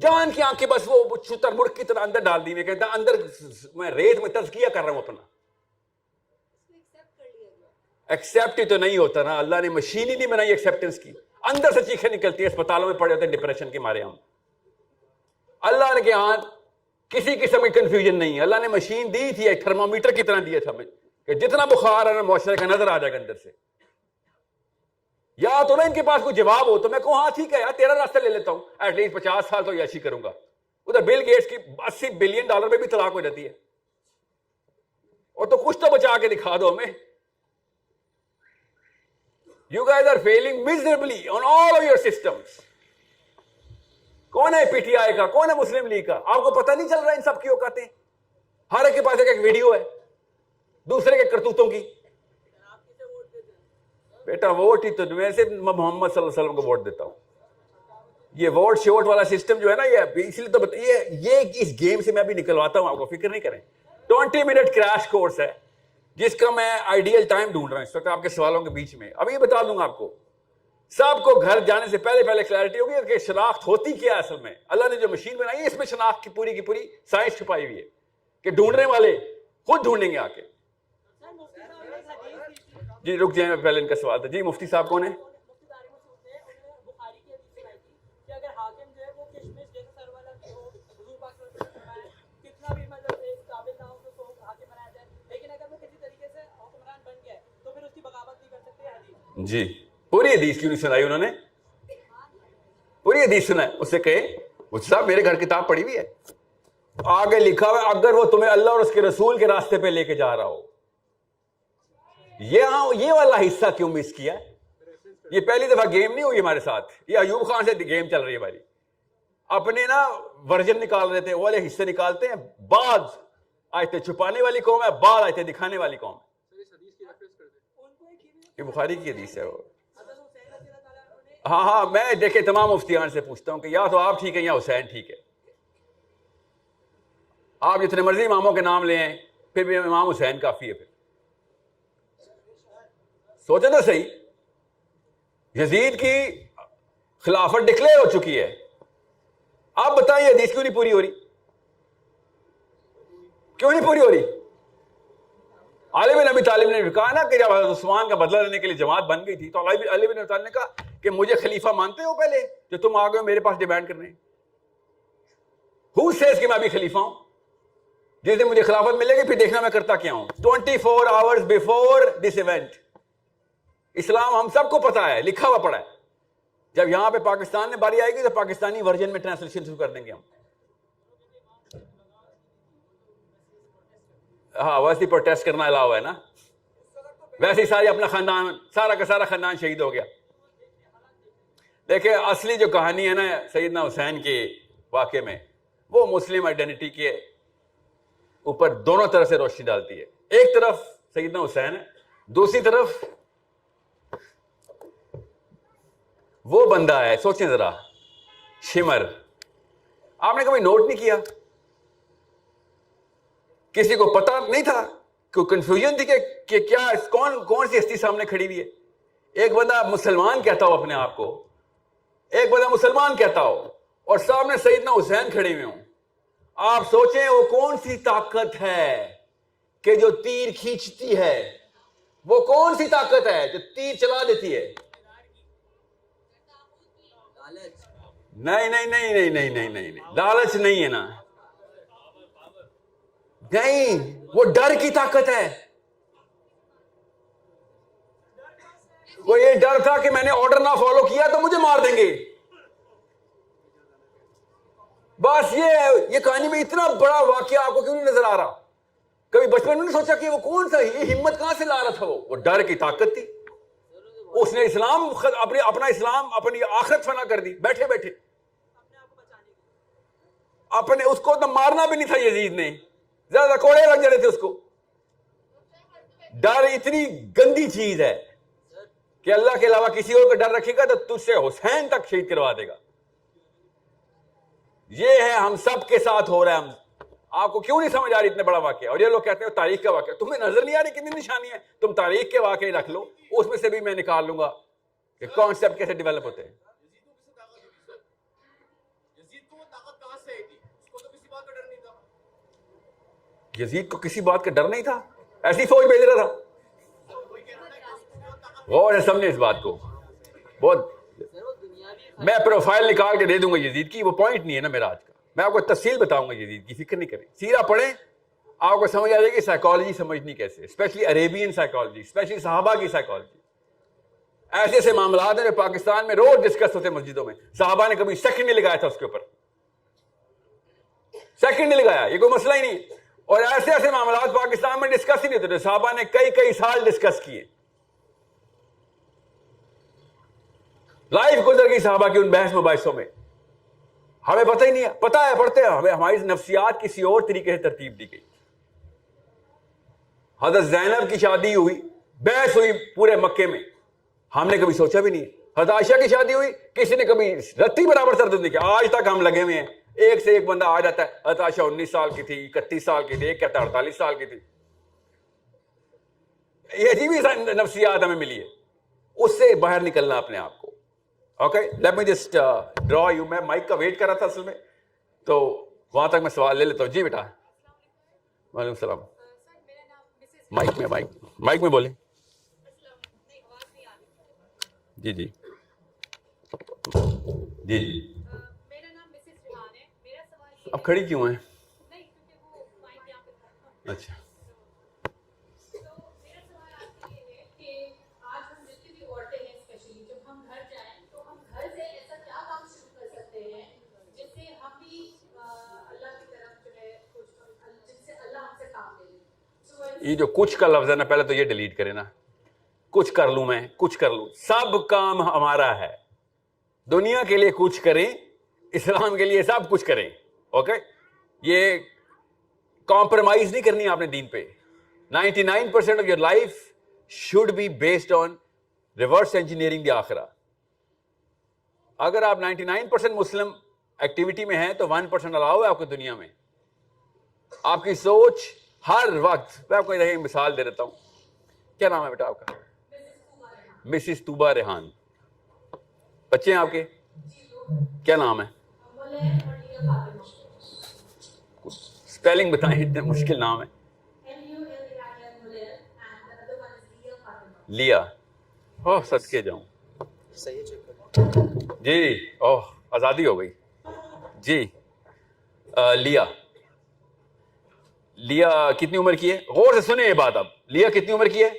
A: جان کی آنکھیں بس وہ شتر مرغ کی طرح اندر ڈال دی. میں کہتا اندر میں ریت میں تزکیہ کر رہا ہوں اپنا. ایکسیپٹ ہی تو نہیں ہوتا نا, اللہ نے مشین ہی نہیں بنائی ایکسیپٹنس کی. اندر سے چیخیں نکلتی ہیں, اسپتالوں میں پڑے ہوتے ہیں ڈپریشن کے مارے ہم. اللہ نے کہ ہاں کسی قسم کی کنفیوژن نہیں ہے. اللہ نے مشین دی تھی, ایک تھرمامیٹر کی طرح دیا تھا کہ جتنا بخار ہے نا معاشرے کا نظر آ جائے گا اندر سے. یا تو نا ان کے پاس کوئی جواب ہو تو میں کہوں ہاں ٹھیک ہے یار تیرا راستہ لے لیتا ہوں, ایٹ لیسٹ 50 سال تو عیاشی کروں گا. ادھر بل گیٹس کی $80 بلین میں بھی طلاق ہو جاتی ہے, اور تو کچھ تو بچا کے دکھا دو ہمیں. You guys are failing miserably on all of your systems. کون ہے پی ٹی آئی کا, کون ہے مسلم لیگ کا؟ آپ کو پتہ نہیں چل رہا ان سب کی اوقاتیں. ہر ایک کے پاس ایک ویڈیو ہے دوسرے کے کرتوتوں کی. بیٹا ووٹ ہی تو میں سے محمد صلی اللہ علیہ وسلم کو ووٹ دیتا ہوں. یہ ووٹ شوٹ والا سسٹم جو ہے نا, یہ اس لیے تو یہ اس گیم سے میں بھی نکلواتا ہوں, آپ کو فکر نہیں کریں. 20 منٹ کریش کورس ہے جس کا میں آئیڈیل ٹائم ڈھونڈ رہا ہوں اس وقت آپ کے سوالوں کے بیچ میں. ابھی بتا دوں گا آپ کو, سب کو گھر جانے سے پہلے کلیئرٹی ہوگی کہ شناخت ہوتی کیا ہے اصل میں. اللہ نے جو مشین بنائی ہے اس میں شناخت کی پوری سائنس چھپائی ہوئی ہے کہ ڈھونڈنے والے خود ڈھونڈیں گے آ کے. جی رک جائیں, پہلے ان کا سوال تھا. جی مفتی صاحب کون ہیں؟ جی پوری حدیث کیوں نہیں سنائی انہوں نے؟ پوری حدیث سنا ہے. اس سے کہے مفتی صاحب میرے گھر کتاب پڑھی ہوئی ہے, آگے لکھا ہوا اگر وہ تمہیں اللہ اور اس کے رسول کے راستے پہ لے کے جا رہا ہو. یہ والا حصہ کیوں مس کیا؟ یہ پہلی دفعہ گیم نہیں ہوئی ہمارے ساتھ, یہ ایوب خان سے گیم چل رہی ہے ہماری. اپنے نا ورژن نکال رہے تھے, وہ والے حصے نکالتے ہیں. بعض آیتیں چھپانے والی قوم ہے, بعض آیتیں دکھانے والی قوم ہے. یہ بخاری کی حدیث ہے وہ. ہاں میں دیکھے تمام مفتیان سے پوچھتا ہوں کہ یا تو آپ ٹھیک ہے یا حسین ٹھیک ہے. آپ جتنے مرضی اماموں کے نام لیں پھر بھی امام حسین کافی ہے. پھر سوچے تو صحیح, یزید کی خلافت ڈکلیئر ہو چکی ہے, آپ بتائیں حدیث کیوں نہیں پوری ہو رہی؟ کیوں نہیں پوری ہو رہی؟ علی بن ابی طالب نے کہا نا کہ جب حضرت عثمان کا بدلہ لینے کے لیے جماعت بن گئی تھی تو علی بن ابی طالب نے کہا کہ مجھے خلیفہ مانتے ہو پہلے جو تم آ گئے ہو میرے پاس ڈیمانڈ کرنے؟ Who says کہ میں ابھی خلیفہ ہوں؟ جس دن مجھے خلافت ملے گی پھر دیکھنا میں کرتا کیا ہوں. 24 hours before this event اسلام ہم سب کو پتا ہے, لکھا ہوا پڑا ہے. جب یہاں پہ پاکستان میں باری آئے گی تو پاکستانی ورژن میں ٹرانسلیشن شروع کر دیں گے ہم. ہاں ویسے ہی پروٹیسٹ کرنا الاؤ ہے نا, ویسے ہی ساری اپنا خاندان سارا کا سارا خاندان شہید ہو گیا. دیکھیں اصلی جو کہانی ہے نا سیدنا حسین کے واقعے میں, وہ مسلم آئیڈینٹی کے اوپر دونوں طرح سے روشنی ڈالتی ہے. ایک طرف سیدنا حسین ہے, دوسری طرف وہ بندہ ہے, سوچیں ذرا, شمر. آپ نے کبھی نوٹ نہیں کیا, کسی کو پتا نہیں تھا, کوئی کنفیوژن تھی کہ کیا کون سی ہستی سامنے کھڑی ہوئی ہے؟ ایک بندہ مسلمان کہتا ہو اپنے آپ کو, ایک بندہ مسلمان کہتا ہو, اور سامنے سیدنا حسین کھڑے ہوئے ہوں. آپ سوچیں وہ کون سی طاقت ہے کہ جو تیر کھینچتی ہے؟ وہ کون سی طاقت ہے جو تیر چلا دیتی ہے؟ نہیں نہیں نہیں نہیں نہیں نہیں نہیں, لالچ نہیں ہے نا, نہیں, وہ ڈر کی طاقت ہے. وہ یہ ڈر تھا کہ میں نے آرڈر نہ فالو کیا تو مجھے مار دیں گے. بس یہ کہانی میں اتنا بڑا واقعہ آپ کو کیوں نہیں نظر آ رہا؟ کبھی بچپن میں نہیں سوچا کہ وہ کون سا, یہ ہمت کہاں سے لا رہا تھا؟ وہ ڈر کی طاقت تھی. اس نے اسلام اپنا اسلام اپنی آخرت فنا کر دی بیٹھے بیٹھے. اپنے اس کو تو مارنا بھی نہیں تھا یزید نے, زیادہ کوڑے لگ جاتے تھے اس کو. ڈر اتنی گندی چیز ہے کہ اللہ کے علاوہ کسی اور کا ڈر رکھے گا تو تجھ سے حسین تک شہید کروا دے گا. یہ ہے ہم سب کے ساتھ ہو رہا ہے. آپ کو کیوں نہیں سمجھ آ رہی اتنے بڑا واقعہ؟ اور یہ لوگ کہتے ہیں تاریخ کا واقعہ, تمہیں نظر نہیں آ رہی کتنی نشانی ہے؟ تم تاریخ کے واقعے رکھ لو, اس میں سے بھی میں نکال لوں گا کہ کانسیپٹ کیسے ڈیولپ ہوتے ہیں. یزید کو کسی بات کا ڈر نہیں تھا, ایسی فوج بھیج رہا تھا. غور سے سمجھے اس بات کو بہت. میں پروفائل نکال کے دے دوں گا یزید کی, وہ پوائنٹ نہیں ہے نا میرا آج کا. میں آپ کو تفصیل بتاؤں گا یزید کی, فکر نہیں کریں. سیرہ پڑھیں, آپ کو سمجھ آ جائے گی سائیکالوجی سمجھنی کیسے, اسپیشلی عربین سائیکالوجی, اسپیشلی صحابہ کی سائیکالوجی. ایسے ایسے معاملات ہیں جو پاکستان میں روز ڈسکس ہوتے ہیں مسجدوں میں. صحابہ نے کبھی سیکنڈ نہیں لگایا تھا اس کے اوپر, سیکنڈ نہیں لگایا, یہ کوئی مسئلہ ہی نہیں. اور ایسے ایسے معاملات پاکستان میں ڈسکس ہی نہیں ہوتے, صحابہ نے کئی سال ڈسکس کیے. لائف گزر گئی صحابہ کی ان بحث مباحثوں میں, ہمیں پتہ ہی نہیں ہے. پتہ ہے پڑھتے ہیں, ہمیں ہماری نفسیات کسی اور طریقے سے ترتیب دی گئی. حضرت زینب کی شادی ہوئی, بحث ہوئی پورے مکے میں, ہم نے کبھی سوچا بھی نہیں. حضرت عائشہ کی شادی ہوئی, کسی نے کبھی رتی برابر تردد نہیں کیا. آج تک ہم لگے ہوئے ہیں, ایک سے ایک بندہ آ جاتا ہے. حضرت عائشہ 19 سال کی تھی, 31 سال کی تھی, ایک کہتا 48 سال کی تھی. یہ عجیب نفسیات ہمیں ملی ہے, اس سے باہر نکلنا اپنے آپ کو. Okay, let me just draw you. میں مائک کا ویٹ کر رہا تھا اصل میں, تو وہاں تک میں سوال لے لیتا ہوں. جی بیٹا. وعلیکم السلام. مائک میں بولیں. جی جی جی جی.
F: میرا نام مسز ریحان ہے. میرا سوال یہ
A: اب کھڑی کیوں ہیں؟
F: نہیں, کیونکہ وہ مائک یہاں پہ تھا.
A: اچھا.
F: تو میرا سوال آپ سے یہ ہے کہ آج ہم جتنی بھی عورتیں ہیں, اسپیشلی جب ہم گھر جائیں تو ہم گھر سے ایسا کیا کام شروع کر سکتے ہیں جس سے ہم بھی اللہ کی طرف جو ہے کچھ, جس سے اللہ ہم سے کام لے لے.
A: یہ جو کچھ کا لفظ ہے نا, پہلے تو یہ ڈیلیٹ کریں نا. کچھ کر لوں میں, کچھ کر لوں, سب کام ہمارا ہے. دنیا کے لیے کچھ کریں, اسلام کے لیے سب کچھ کریں. اوکے, یہ کمپرومائز نہیں کرنی آپ نے دین پہ. 99% of your life should be based on reverse engineering دی آخرہ. اگر آپ 99% مسلم ایکٹیویٹی میں ہیں تو 1% الاؤ ہے آپ کو دنیا میں. آپ کی سوچ ہر وقت, میں آپ کو ایک مثال دے دیتا ہوں. کیا نام ہے بیٹا آپ کا؟ مسز طوبہ ریحان. بچے ہیں آپ کے؟ کیا نام ہے؟ اسپیلنگ بتائیں, اتنے مشکل نام ہے. لیا. اوہ صدقے جاؤں.
D: صحیح چیک.
A: جی, اوہ آزادی ہو گئی. جی لیا. لیا کتنی عمر کی ہے؟ غور سے سنیں یہ بات. اب لیا کتنی عمر کی ہے؟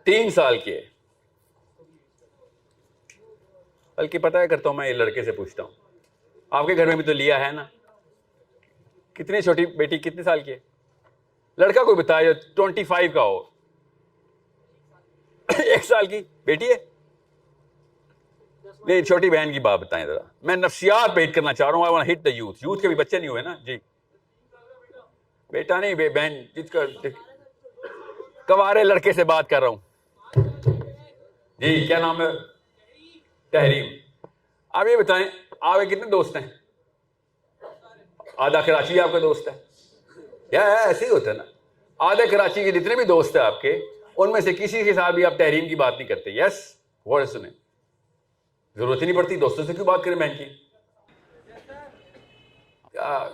A: 3 سال کی ہے. بلکہ پتہ ہے کرتا ہوں میں, یہ لڑکے سے پوچھتا ہوں, آپ کے گھر میں بھی تو لیا ہے نا. کتنی چھوٹی بیٹی کتنے سال کی ہے؟ لڑکا کوئی بتایا جو 25 کا ہو. 1 سال کی بیٹی ہے؟ نہیں, چھوٹی بہن کی بات بتائیں ذرا. میں نفسیات پہ ہٹ کرنا چاہ رہا ہوں. I want to hit the youth. Youth کے بھی بچے نہیں ہوئے نا. جی بیٹا نہیں, بہن. جس کا کوارے لڑکے سے بات کر رہا ہوں. جی کیا نام ہے؟ تحریم. آپ یہ بتائیں, آپ کے کتنے دوست ہیں؟ آدھا کراچی آپ کا دوست ہے یا ایسے ہی ہوتا ہے نا. آدھے کراچی کے جتنے بھی دوست ہیں آپ کے, ان میں سے کسی کے ساتھ بھی آپ تحریم کی بات نہیں کرتے. یس, غور سے سنیں, ضرورت ہی نہیں پڑتی. دوستوں سے کیوں بات کریں بہن کی؟ کیا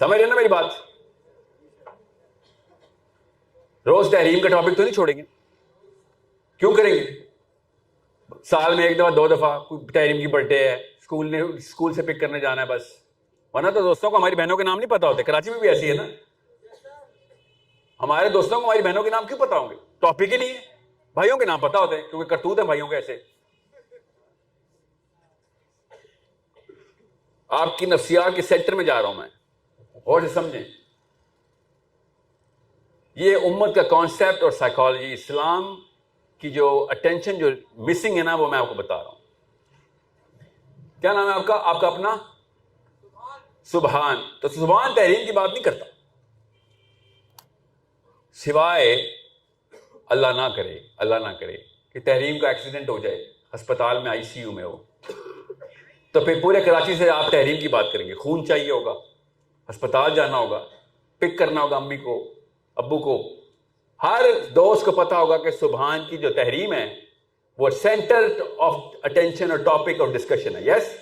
A: سمجھ رہے نا میری بات؟ روز تحریم کا ٹاپک تو نہیں چھوڑیں گے. کیوں کریں گے؟ سال میں 1 دفعہ 2 دفعہ تحریم کی برتھ ڈے ہے, اسکول سے پک کرنے جانا ہے بس. ورنہ تو دوستوں کو ہماری بہنوں کے نام نہیں پتا ہوتے. کراچی میں بھی ایسی ہے نا. ہمارے دوستوں کو ہماری بہنوں کے نام کیوں پتا ہوں گے؟ ٹاپک ہی نہیں ہے. بھائیوں کے نام پتا ہوتے ہیں کیونکہ کرتوت ہیں بھائیوں کے ایسے. آپ کی نفسیات کے سینٹر میں جا رہا ہوں میں, اور سے سمجھیں. یہ امت کا کانسیپٹ اور سائیکالوجی, اسلام کی جو اٹینشن جو مسنگ ہے نا, وہ میں آپ کو بتا رہا ہوں. کیا نام ہے آپ کا؟ آپ کا اپنا سبحان. تو سبحان تحریم کی بات نہیں کرتا, سوائے اللہ نہ کرے کہ تحریم کا ایکسیڈنٹ ہو جائے, اسپتال میں ICU میں ہو, تو پھر پورے کراچی سے آپ تحریم کی بات کریں گے. خون چاہیے ہوگا, اسپتال جانا ہوگا, پک کرنا ہوگا امی کو, ابو کو. ہر دوست کو پتا ہوگا کہ سبحان کی جو تحریم ہے وہ سینٹر آف اٹینشن اور ٹاپک آف ڈسکشن ہے. یس,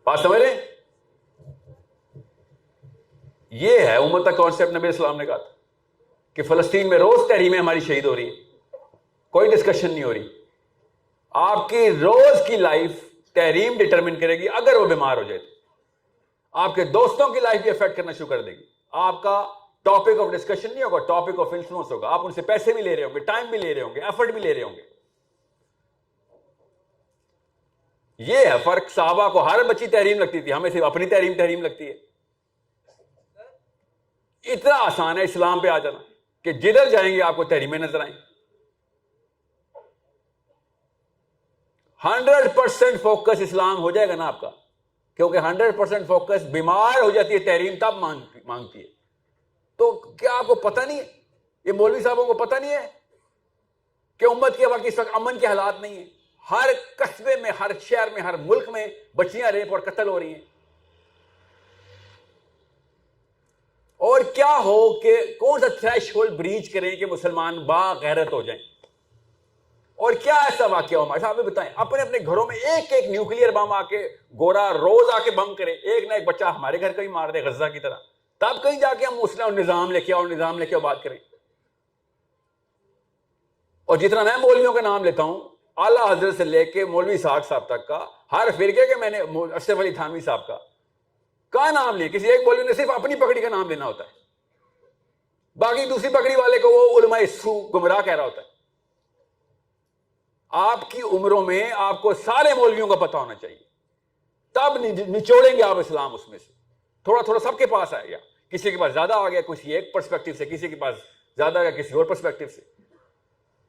A: بات سمجھ رہے ہیں؟ یہ ہے امت کا کانسیپٹ. نبی اسلام نے کہا تھا کہ فلسطین میں روز تحریمیں ہماری شہید ہو رہی ہیں, کوئی ڈسکشن نہیں ہو رہی. آپ کی روز کی لائف تحریم ڈٹرمن کرے گی. اگر وہ بیمار ہو جائے تو آپ کے دوستوں کی لائف بھی افیکٹ کرنا شروع کر دے گی. آپ کا ٹاپک آف ڈسکشن نہیں ہوگا, ٹاپک آف انفلوئنس ہوگا. آپ ان سے پیسے بھی لے رہے ہوں گے, ٹائم بھی لے رہے ہوں گے, ایفرٹ بھی لے رہے ہوں گے. یہ ہے فرق. صحابہ کو ہر بچی تحریم لگتی تھی, ہمیں صرف اپنی تحریم لگتی ہے. اتنا آسان ہے اسلام پہ آ جانا کہ جدھر جائیں گے آپ کو تحریمیں نظر آئیں. 100% فوکس اسلام ہو جائے گا نا آپ کا, کیونکہ 100% فوکس بیمار ہو جاتی ہے تحریم تب مانگتی ہے. تو کیا آپ کو پتہ نہیں ہے, یہ مولوی صاحبوں کو پتہ نہیں ہے کہ امت کے وقت اس وقت امن کے حالات نہیں ہیں. ہر قصبے میں, ہر شہر میں, ہر ملک میں بچیاں ریپ اور قتل ہو رہی ہیں. اور کیا ہو کہ کون سا تھریش ہولڈ بریچ کریں کہ مسلمان باغیرت ہو جائیں, اور کیا ایسا واقعہ ہو. صاحب بتائیں, اپنے اپنے گھروں میں ایک ایک نیوکلیئر بم آ کے گورا روز آ کے بم کرے, ایک نہ ایک بچہ ہمارے گھر کا ہی مار دے غزہ کی طرح, تب کہیں جا کے ہم مسئلہ اور نظام لے کے آؤ بات کریں. اور جتنا میں مولویوں کا نام لیتا ہوں, اعلیٰ حضرت سے لے کے مولوی اسحاق صاحب تک کا, ہر فرقے کے میں نے اشرف علی تھانوی صاحب کا نام لیا. کسی ایک مولوی نے صرف اپنی پگڑی کا نام لینا ہوتا ہے, باقی دوسری پگڑی والے کو وہ علماء سو گمراہ کہہ رہا ہوتا ہے. آپ کی عمروں میں آپ کو سارے مولویوں کا پتہ ہونا چاہیے, تب نچوڑیں گے آپ اسلام اس میں سے. تھوڑا تھوڑا سب کے پاس آئے گا, کسی کے پاس زیادہ آ گیا کسی ایک پرسپیکٹو سے, کسی کے پاس زیادہ آ گیا کسی اور پرسپیکٹو سے.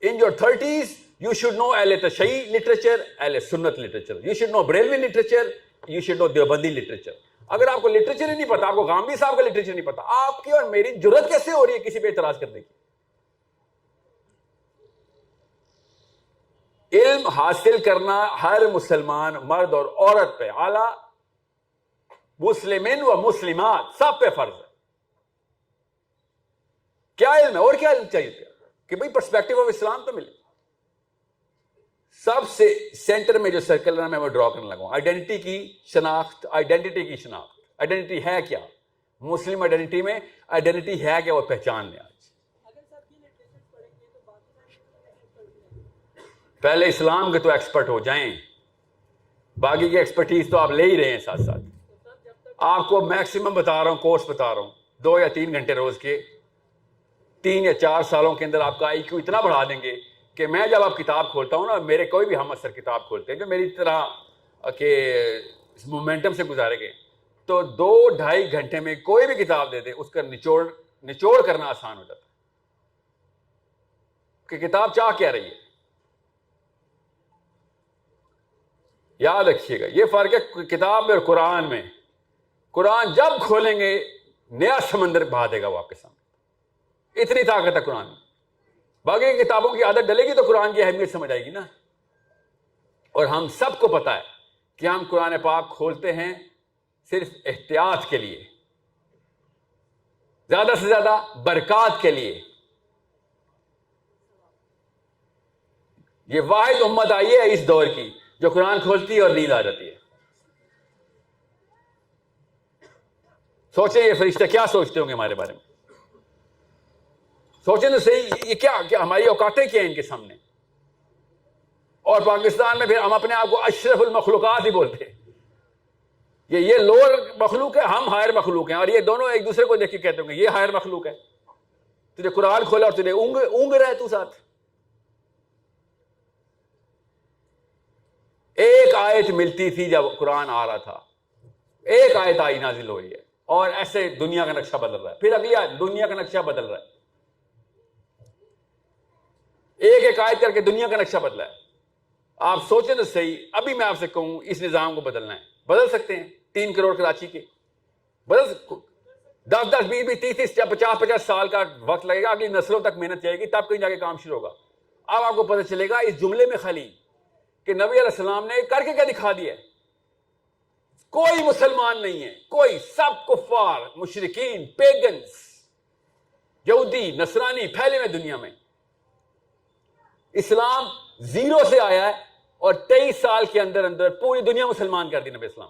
A: In your 30s, you should know اہل تشیع لٹریچر, اہل سنت literature. You should know Barelvi literature, you should know Deobandi literature. اگر آپ کو لٹریچر ہی نہیں پتا, آپ کو غامدی صاحب کا لٹریچر نہیں پتا, آپ کی اور میری جرت کیسے ہو رہی ہے کسی پہ اعتراض کرنے کی. علم حاصل کرنا ہر مسلمان مرد اور عورت پہ, اعلیٰ مسلمین و مسلمات سب پہ فرض ہے. کیا علم ہے اور کیا علم چاہیے کہ بھئی پرسپیکٹو آف اسلام تو ملے. سب سے سینٹر میں جو سرکل ہے میں وہ ڈرا کرنے لگا ہوں, آئیڈینٹی کی شناخت. آئیڈینٹی ہے کیا مسلم آئیڈینٹی میں, آئیڈینٹی ہے کیا وہ پہچان لیں. آج پہلے اسلام کے تو ایکسپرٹ ہو جائیں, باقی کی ایکسپرٹیز تو آپ لے ہی رہے ہیں ساتھ ساتھ. آپ کو میکسیمم بتا رہا ہوں, کورس بتا رہا ہوں, 2 یا 3 گھنٹے روز کے 3 یا 4 سالوں کے اندر آپ کا IQ اتنا بڑھا دیں گے کہ میں جب آپ کتاب کھولتا ہوں نا, میرے کوئی بھی ہم اثر کتاب کھولتے ہیں جو میری طرح کہ مومنٹم سے گزارے گئے, تو 2-2.5 گھنٹے میں کوئی بھی کتاب دے دے, اس کا نچوڑ کرنا آسان ہو جاتا ہے کہ کتاب چاہ کیا رہی ہے. یاد رکھیے گا یہ فرق ہے کتاب میں اور قرآن میں. قرآن جب کھولیں گے نیا سمندر بہا دے گا وہ آپ کے سامنے, اتنی طاقت ہے قرآن میں. باقی کتابوں کی عادت ڈلے گی تو قرآن کی اہمیت سمجھ آئے گی نا. اور ہم سب کو پتا ہے کہ ہم قرآن پاک کھولتے ہیں صرف احتیاط کے لیے, زیادہ سے زیادہ برکات کے لیے. یہ واحد امت آئی ہے اس دور کی جو قرآن کھولتی ہے اور نیند آ جاتی ہے. سوچیں یہ فرشتے کیا سوچتے ہوں گے ہمارے بارے میں. سوچیں تو صحیح, یہ کیا ہماری اوقاتیں کیا ہیں ان کے سامنے. اور پاکستان میں پھر ہم اپنے آپ کو اشرف المخلوقات ہی بولتے ہیں. یہ لوور مخلوق ہے, ہم ہائر مخلوق ہیں, اور یہ دونوں ایک دوسرے کو دیکھ کے کہتے ہوں گے یہ ہائر مخلوق ہے. تجھے قرآن کھولا اور تجھے اونگ رہا ہے تو ساتھ. ایک آیت ملتی تھی جب قرآن آ رہا تھا, ایک آیت آئی نازل ہوئی ہے, اور ایسے دنیا کا نقشہ بدل رہا ہے. پھر اگلی آیت, دنیا کا نقشہ بدل رہا ہے. ایک آیت کر کے دنیا کا نقشہ بدلا ہے. آپ سوچیں تو صحیح, ابھی میں آپ سے کہوں اس نظام کو بدلنا ہے, بدل سکتے ہیں. 3 کروڑ کراچی کے بدل 10-10, 20-20, 30-30, 50-50 سال کا وقت لگے گا. اگلی نسلوں تک محنت جائے گی, تب کہیں جا کے کام شروع ہوگا. اب آپ کو پتہ چلے گا اس جملے میں خالی کہ نبی علیہ السلام نے کر کے کیا دکھا دیا ہے. کوئی مسلمان نہیں ہے, کوئی, سب کفار, مشرکین, پیگنز, یہودی, نصرانی پھیلے ہوئے دنیا میں. اسلام 0 سے آیا ہے اور 23 سال کے اندر پوری دنیا مسلمان کر دی نبی اسلام.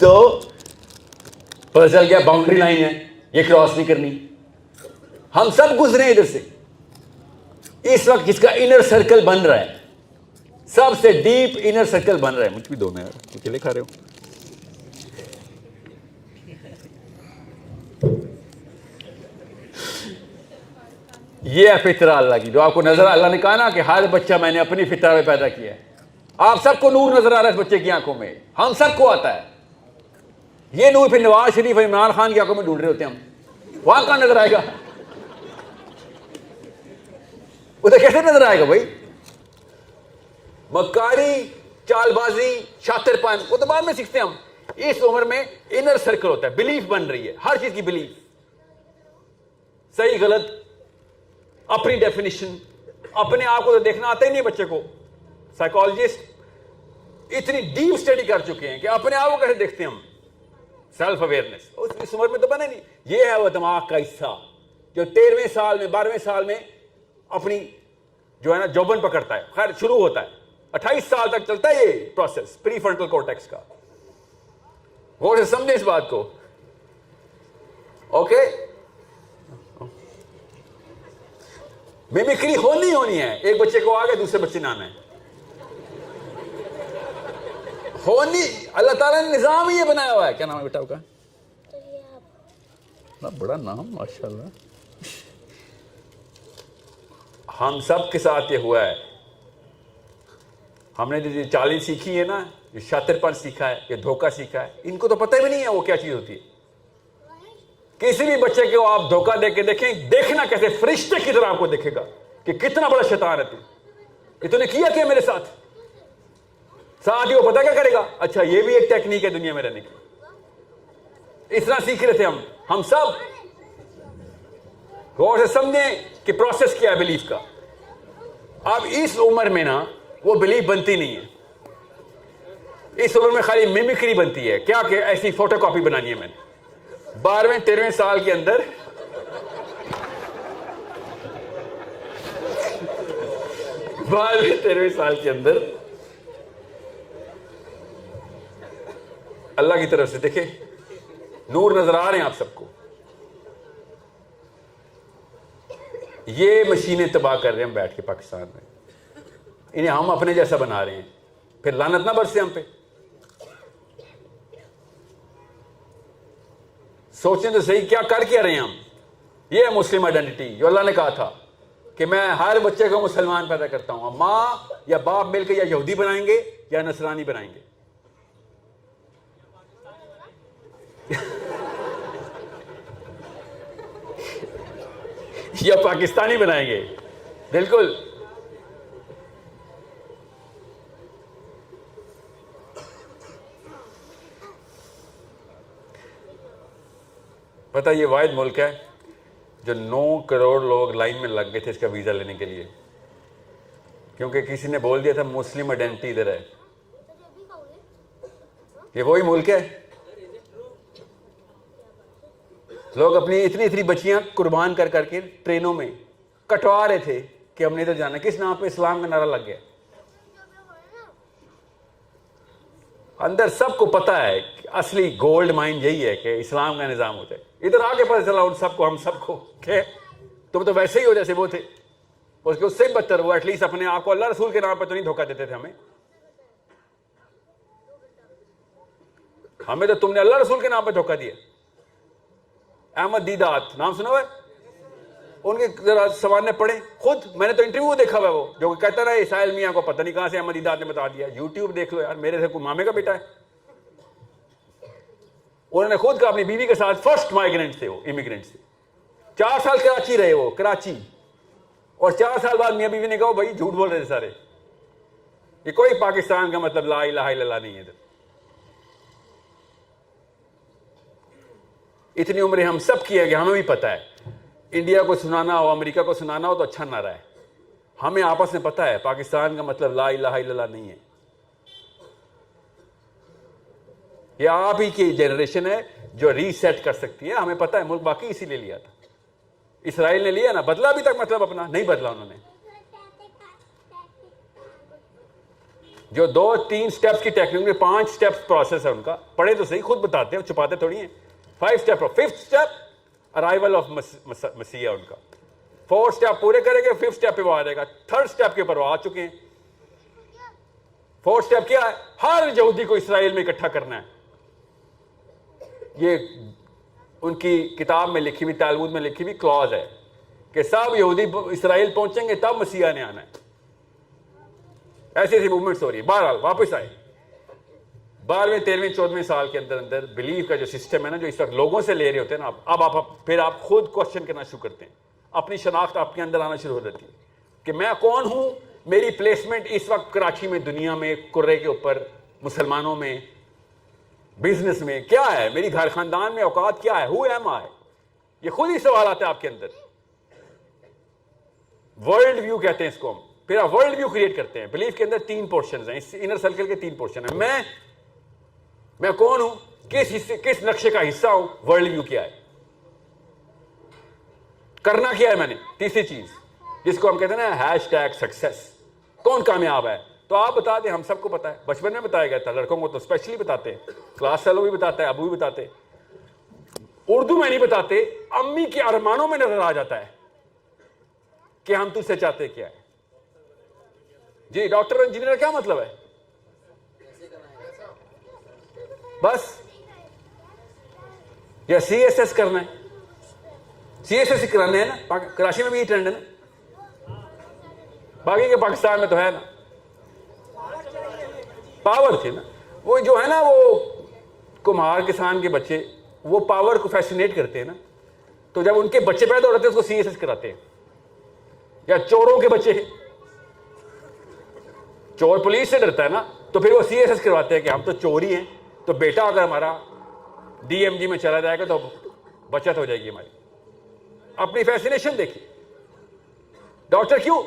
A: تو پتہ چل گیا باؤنڈری لائن ہے, یہ کراس نہیں کرنی. ہم سب گزرے ادھر سے. اس وقت جس کا انر سرکل بن رہا ہے, سب سے ڈیپ انر سرکل بن رہا ہے, مجھ بھی دو میں اکیلے کھا رہے ہوں. یہ ہے فطرہ اللہ کی, جو آپ کو نظر, اللہ نے کہا نا کہ ہر بچہ میں نے اپنی فطرہ میں پیدا کیا ہے. آپ سب کو نور نظر آ رہا ہے اس بچے کی آنکھوں میں, ہم سب کو آتا ہے. یہ نور پھر نواز شریف اور عمران خان کی آنکھوں میں ڈھونڈ رہے ہوتے ہیں ہم, وہاں کہاں نظر آئے گا؟ ادھر کیسے نظر آئے گا بھائی؟ مکاری, چال بازی, شاطر پن, وہ تو بعد میں سیکھتے ہیں ہم. اس عمر میں انر سرکل ہوتا ہے, بلیف بن رہی ہے, ہر چیز کی بلیف, صحیح غلط, اپنی ڈیفینیشن. اپنے آپ کو تو دیکھنا آتا ہی نہیں بچے کو. سائیکالوجسٹ اتنی ڈیپ اسٹڈی کر چکے ہیں کہ اپنے آپ کو کیسے دیکھتے ہیں ہم. سیلف اویئرنیس اس عمر میں تو بنے نہیں. یہ ہے وہ دماغ کا حصہ جو 13ویں سال میں 12ویں سال میں اپنی جو ہے نا جوبن پکڑتا ہے. خیر شروع ہوتا ہے, 28 سال تک چلتا ہے یہ پروسیس پری فرنٹل کورٹیکس کا. غور سے سمجھیں اس بات کو. اوکے, میمکری ہونی ہے. ایک بچے کو آگے دوسرے بچے نے آنا ہے. ہونی, اللہ تعالیٰ نے نظام ہی یہ بنایا ہوا ہے. کیا نام ہے بیٹا کا؟ بڑا نام ماشاءاللہ. ہم سب کے ساتھ یہ ہوا ہے. ہم نے جو چالیں سیکھی ہے نا, جو شاطر پن سیکھا ہے, یہ دھوکہ سیکھا ہے, ان کو تو پتہ بھی نہیں ہے وہ کیا چیز ہوتی ہے. کسی بھی بچے کو آپ دھوکہ دے کے دیکھیں, دیکھنا کیسے فرشتے کی طرح آپ کو دیکھے گا کہ کتنا بڑا شیطان ہے تو. یہ تو نے کیا کیا میرے ساتھ ہی, وہ پتہ کیا کرے گا؟ اچھا یہ بھی ایک ٹیکنیک ہے دنیا میں رہنے کی. اس طرح سیکھ رہے تھے ہم سب. غور سے سمجھیں کہ پروسیس کیا ہے بلیف کا. اب اس عمر میں نا وہ بلیف بنتی نہیں ہے. اس عمر میں خالی میمکری بنتی ہے. کیا کہ ایسی فوٹو کاپی بنانی ہے میں نے. 12ویں 13ویں سال کے اندر اللہ کی طرف سے دیکھیں نور نظر آ رہے ہیں آپ سب کو. یہ مشینیں تباہ کر رہے ہیں ہم بیٹھ کے پاکستان میں. انہیں ہم اپنے جیسا بنا رہے ہیں, پھر لعنت نہ برسے ہم پہ. سوچیں تو صحیح کیا کر کے رہے ہیں ہم. یہ ہے مسلم آئیڈینٹی جو اللہ نے کہا تھا کہ میں ہر بچے کو مسلمان پیدا کرتا ہوں. اب ماں یا باپ مل کے یا یہودی بنائیں گے یا نصرانی بنائیں گے. یا پاکستانی بنائیں گے. بالکل. پتہ یہ واحد ملک ہے جو 9 کروڑ لوگ لائن میں لگ گئے تھے اس کا ویزا لینے کے لیے, کیونکہ کسی نے بول دیا تھا مسلم آئیڈینٹی ادھر ہے. یہ وہی ملک ہے. لوگ اپنی اتنی بچیاں قربان کر کر کے ٹرینوں میں کٹوا رہے تھے کہ ہم نے ادھر جانا. کس نام پہ؟ اسلام کا نعرہ لگ گیا. اندر سب کو پتا ہے کہ اصلی گولڈ مائن یہی ہے کہ اسلام کا نظام ہوتا ہے. ادھر آگے پتہ چلا ان سب کو, ہم سب کو کہ تم تو ویسے ہی ہو جیسے وہ تھے, اس کے اس سے بدتر. وہ ایٹ لیسٹ اپنے آپ کو اللہ رسول کے نام پہ تو نہیں دھوکہ دیتے تھے ہمیں تو تم نے اللہ رسول کے نام پہ دھوکہ دیا. احمد دیدات نام سنا ہوا ہے؟ ان کے ذرا سوال پڑھیں خود. میں نے تو انٹرویو دیکھا ہوا ہے وہ جو کہتا رہا اسرائیل میاں کو پتہ نہیں کہاں سے احمد دیدات نے بتا دیا. یوٹیوب دیکھ لو یار, میرے سے کوئی مامے کا بیٹا ہے. انہوں نے خود کہا اپنی بیوی کے ساتھ فرسٹ مائیگرینٹ تھے, وہ امیگرینٹ تھے. 4 سال کراچی رہے وہ, کراچی. اور 4 سال بعد میاں بیوی نے کہا بھائی جھوٹ بول رہے تھے سارے. یہ کوئی پاکستان کا مطلب لا الہ الا اللہ نہیں ہے. ادھر اتنی عمریں ہم سب کی ہے کہ ہمیں بھی پتہ ہے. انڈیا کو سنانا ہو, امریکہ کو سنانا ہو تو اچھا نعرہ ہے. ہمیں آپس میں پتہ ہے پاکستان کا مطلب لا الہ الا اللہ نہیں ہے. یہ آپ ہی کی جنریشن ہے جو ری سیٹ کر سکتی ہے. ہمیں پتہ ہے ملک باقی اسی لیے لیا تھا. اسرائیل نے لیا نا, بدلا ابھی تک مطلب اپنا نہیں بدلا انہوں نے. جو 2-3 سٹیپس کی ٹیکنیک میں 5 سٹیپس پروسیس ہے ان کا, پڑھے تو صحیح, خود بتاتے ہیں, چھپاتے تھوڑی ہیں. 5 step, 5th step arrival of مسیح ان کا. 4 سٹیپ پورے کریں گے, 5th سٹیپ پہ وہ آ جائے گا. 3rd سٹیپ کے اوپر وہ آ چکے ہیں. 4th سٹیپ کیا ہے؟ ہر یہودی کو اسرائیل میں اکٹھا کرنا ہے. یہ ان کی کتاب میں لکھی ہوئی, تالمود میں لکھی ہوئی کلوز ہے کہ سب یہودی اسرائیل پہنچیں گے تب مسیح نے آنا ہے. ایسی ایسی موومنٹس ہو رہی ہے. بہرحال واپس آئے 12ویں 13ویں 14ویں سال کے اندر اندر بلیف کا جو سسٹم ہے نا, جو اس وقت لوگوں سے لے رہے ہوتے ہیں نا, اب آپ خود کوشچن کرنا شروع کرتے ہیں. اپنی شناخت آپ کے اندر آنا شروع ہو جاتی ہے کہ میں کون ہوں, میری پلیسمنٹ اس وقت کراچی میں, دنیا میں, کرے کے اوپر, مسلمانوں میں, بزنس میں کیا ہے, میری گھر خاندان میں اوقات کیا ہے, ہو ایم آئی. یہ خود ہی سوال آتا ہے آپ کے اندر. ورلڈ ویو کہتے ہیں اس کو ہم. پھر آپ ورلڈ ویو کریٹ کرتے ہیں. بلیف کے اندر 3 پورشنز ہیں, اس انر سرکل کے 3 پورشن ہیں. میں کون ہوں, کس نقشے کا حصہ ہوں, ورلڈ ویو کیا ہے, کرنا کیا ہے میں نے. تیسری چیز جس کو ہم کہتے ہیں نا #سکسیس, کون کامیاب ہے. تو آپ بتا دیں, ہم سب کو پتا ہے, بچپن میں بتایا گیا تھا, لڑکوں کو تو اسپیشلی بتاتے ہیں, کلاس فیلو بھی بتاتا ہے, ابو بھی بتاتے ہیں. اردو میں نہیں بتاتے, امی کے ارمانوں میں نظر آ جاتا ہے کہ ہم تجھ سے چاہتے کیا ہے. جی ڈاکٹر انجینئر کیا مطلب ہے, بس یا CSS کرنا ہے. CSS کرانے ہیں نا, کراچی میں بھی یہ ٹرینڈ ہے نا, باقی کے پاکستان میں تو ہے نا. پاور تھی نا, وہ جو ہے نا وہ کمہار کسان کے بچے, وہ پاور کو فیسنیٹ کرتے ہیں نا, تو جب ان کے بچے پیدا ہو رہتے ہیں اس کو CSS کراتے ہیں. یا چوروں کے بچے, چور پولیس سے ڈرتا ہے نا, تو پھر وہ CSS کرواتے ہیں کہ ہم تو چوری ہیں, تو بیٹا اگر ہمارا DMG میں چلا جائے گا تو بچت ہو جائے گی ہماری. اپنی فیسنیشن دیکھیے. ڈاکٹر کیوں,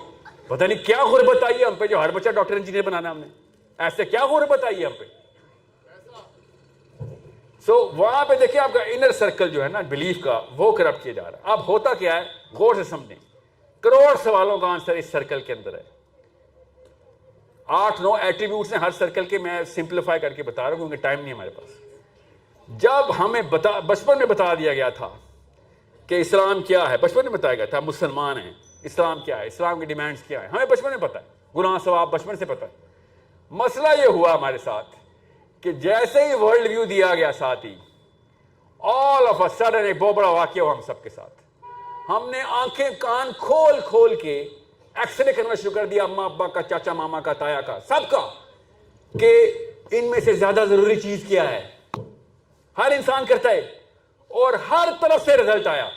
A: پتہ نہیں کیا غربت آئی ہے ہم پہ جو ہر بچہ ڈاکٹر انجینئر بنانا ہم نے, ایسے کیا غربت آئی ہے ہم پہ. سو وہاں پہ دیکھیں آپ کا انر سرکل جو ہے نا بلیف کا, وہ کرپٹ کیا جا رہا ہے. اب ہوتا کیا ہے, غور سے سمجھیں, کروڑ سوالوں کا آنسر اس سرکل کے اندر ہے. 8-9 ایٹریبیوٹس ہیں ہر سرکل کے, میں سمپلیفائی کر کے بتا رہا ہوں کیونکہ ٹائم نہیں ہمارے پاس. جب ہمیں بچپن میں بتا دیا گیا تھا کہ اسلام کیا ہے, بچپن میں بتایا گیا تھا مسلمان ہیں, اسلام کیا ہے, اسلام کی ڈیمانڈز کیا ہے, ہمیں بچپن میں پتا ہے, گناہ ثواب بچپن سے پتا ہے. مسئلہ یہ ہوا ہمارے ساتھ کہ جیسے ہی ورلڈ ویو دیا گیا ساتھ ہی آل آف اے سڈن ایک بہت بڑا واقعہ ہوا ہم سب کے ساتھ. ہم نے آنکھیں کان کھول کھول کے ایکس رے کرنا شروع کر دیا, اماں ابا کا, چاچا ماما کا, تایا کا, سب کا, کہ ان میں سے زیادہ ضروری چیز کیا ہے. ہر انسان کرتا ہے, اور ہر طرف سے رزلٹ آیا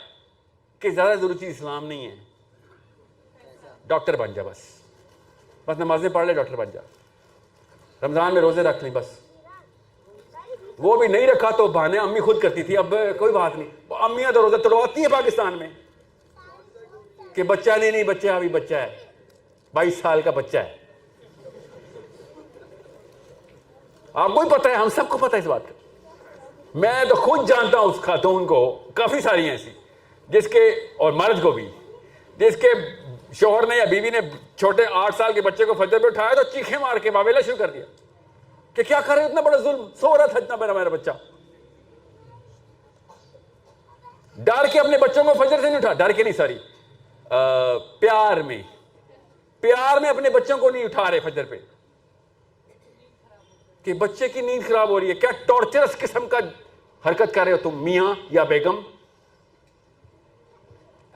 A: کہ زیادہ ضروری چیز اسلام نہیں ہے, ڈاکٹر بن جا, بس نمازیں پڑھ لے, ڈاکٹر بن جا, رمضان میں روزے رکھ لیں بس. وہ بھی نہیں رکھا تو بہانے امی خود کرتی تھی, اب کوئی بات نہیں, امیاں تو روزہ توڑواتی ہیں پاکستان میں کہ بچہ نہیں بچہ ابھی بچہ ہے, 22 سال کا بچہ ہے. آپ کو ہی پتہ ہے, ہم سب کو پتہ ہے اس بات کا. میں تو خود جانتا ہوں اس خاتون کو, کافی ساری ہیں ایسی جس کے, اور مرد کو بھی, جس کے شوہر نے یا بیوی نے چھوٹے 8 سال کے بچے کو فجر پہ اٹھایا تو چیخیں مار کے واویلا شروع کر دیا کہ کیا کر رہے, اتنا بڑا ظلم, سو رہا تھا اتنا بڑا میرا بچہ. ڈر کے اپنے بچوں کو فجر سے نہیں اٹھا, ڈر کے نہیں, سوری, پیار میں اپنے بچوں کو نہیں اٹھا رہے فجر پہ کہ بچے کی نیند خراب ہو رہی ہے. کیا ٹارچرس قسم کا حرکت کر رہے ہو تم میاں یا بیگم.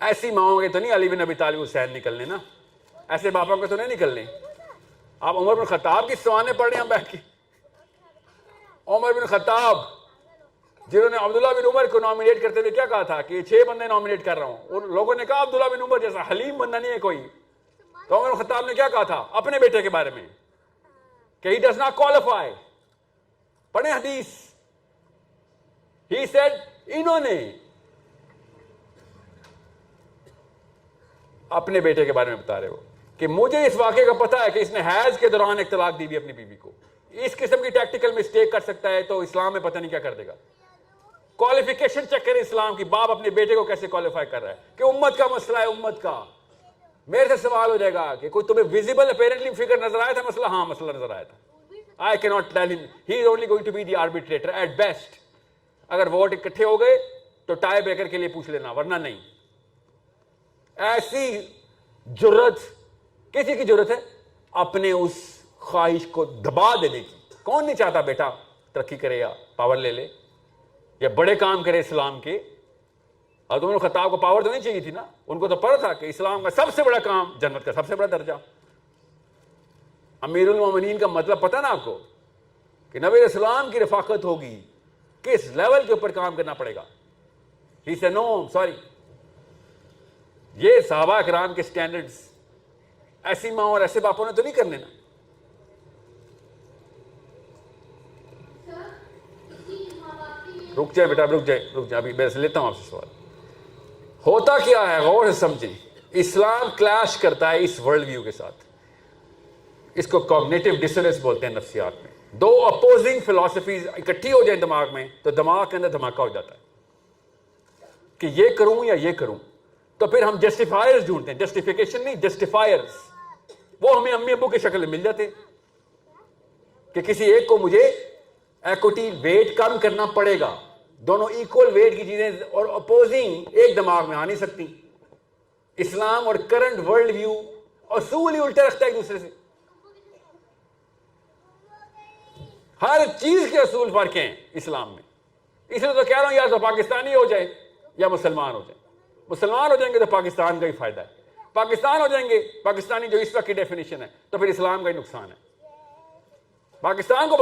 A: ایسی ماؤں کے تو نہیں علی بن ابی طالب حسین نکلنے نا, ایسے باپا کے تو نہیں نکلنے. آپ عمر بن خطاب کی سوانے پڑھ رہے ہیں بیٹھ کے. عمر بن خطاب جنہوں نے عبداللہ بن عمر کو نامینیٹ کرتے ہوئے کیا کہا تھا کہ 6 بندے نامینیٹ کر رہا ہوں, اور لوگوں نے کہا عبداللہ بن عمر جیسا حلیم بندہ نہیں ہے کوئی. تو عمر بن خطاب نے کیا کہا تھا اپنے بیٹے کے بارے میں کہ he does not qualify. پڑھیں حدیث. he said انہوں نے اپنے بیٹے کے بارے میں بتا رہے ہو کہ مجھے اس واقعے کا پتا ہے کہ اس نے حیض کے دوران ایک طلاق دی بھی اپنی بیوی کو. اس قسم کی ٹیکٹیکل مسٹیک کر سکتا ہے تو اسلام میں پتہ نہیں کیا کر دے گا. کوالیفیکیشن چیک کریں اسلام کی, باپ اپنے بیٹے کو کیسے کوالیفائی کر رہا ہے کہ امت کا مسئلہ ہے, امت کا. میرے سے سوال ہو جائے گا کہ کوئی تمہیں ویزیبل اپیرنٹلی فگر نظر آیا تھا مسئلہ؟ ہاں مسئلہ نظر آیا تھا. I cannot tell him. He is only going to be the arbitrator at best. اگر ووٹ اکٹھے ہو گئے تو ٹائی بریکر کے لیے پوچھ لینا, ورنہ نہیں. ایسی جرت کسی کی جرت ہے اپنے اس خواہش کو دبا دینے کی؟ کون نہیں چاہتا بیٹا ترقی کرے یا پاور لے لے یا بڑے کام کرے اسلام کے؟ اور تم نے خطاب کو پاور تو نہیں چاہیے تھی نا, ان کو تو پتا تھا کہ اسلام کا سب سے بڑا کام جنت کا سب سے بڑا درجہ. امیر المومنین کا مطلب پتہ نا آپ کو کہ نبی اسلام کی رفاقت ہوگی, کس لیول کے اوپر کام کرنا پڑے گا. ہی سے نو سوری, یہ صحابہ کرام کے سٹینڈرڈز ایسی ماں اور ایسے باپوں نے تو نہیں کرنے نا. رک جائے بیٹا, رک جائے ابھی میں لیتا ہوں آپ سے سوال. ہوتا کیا ہے غور سے سمجھیں, اسلام کلیش کرتا ہے اس ورلڈ ویو کے ساتھ. اس کو کوگنیٹو ڈسوننس بولتے ہیں نفسیات میں. دو اپوزنگ فلاسفیز اکٹھی ہو جائیں دماغ میں تو دماغ کے اندر دھماکہ ہو جاتا ہے کہ یہ کروں یا یہ کروں. تو پھر ہم جسٹیفائرز ڈھونڈتے ہیں, جسٹیفیکیشن نہیں, جسٹیفائرز. وہ ہمیں امی ابو کی شکل میں مل جاتے کہ کسی ایک کو مجھے ایکوٹی ویٹ کم کرنا پڑے گا. دونوں ایکول ویٹ کی چیزیں اور اپوزنگ ایک دماغ میں آ نہیں سکتی. اسلام اور کرنٹ ورلڈ ویو اصول ہی الٹا رکھتا ہے ایک دوسرے سے. ہر چیز کے اصول فرق ہیں اسلام میں. اس لیے تو کہہ رہا ہوں یا تو پاکستانی ہو جائے یا مسلمان ہو جائے. مسلمان ہو جائیں گے تو پاکستان کا ہی فائدہ ہے, پاکستان ہو جائیں گے پاکستانی جو اس وقت کی ڈیفینیشن ہے تو پھر اسلام کا ہی نقصان ہے. پاکستان کو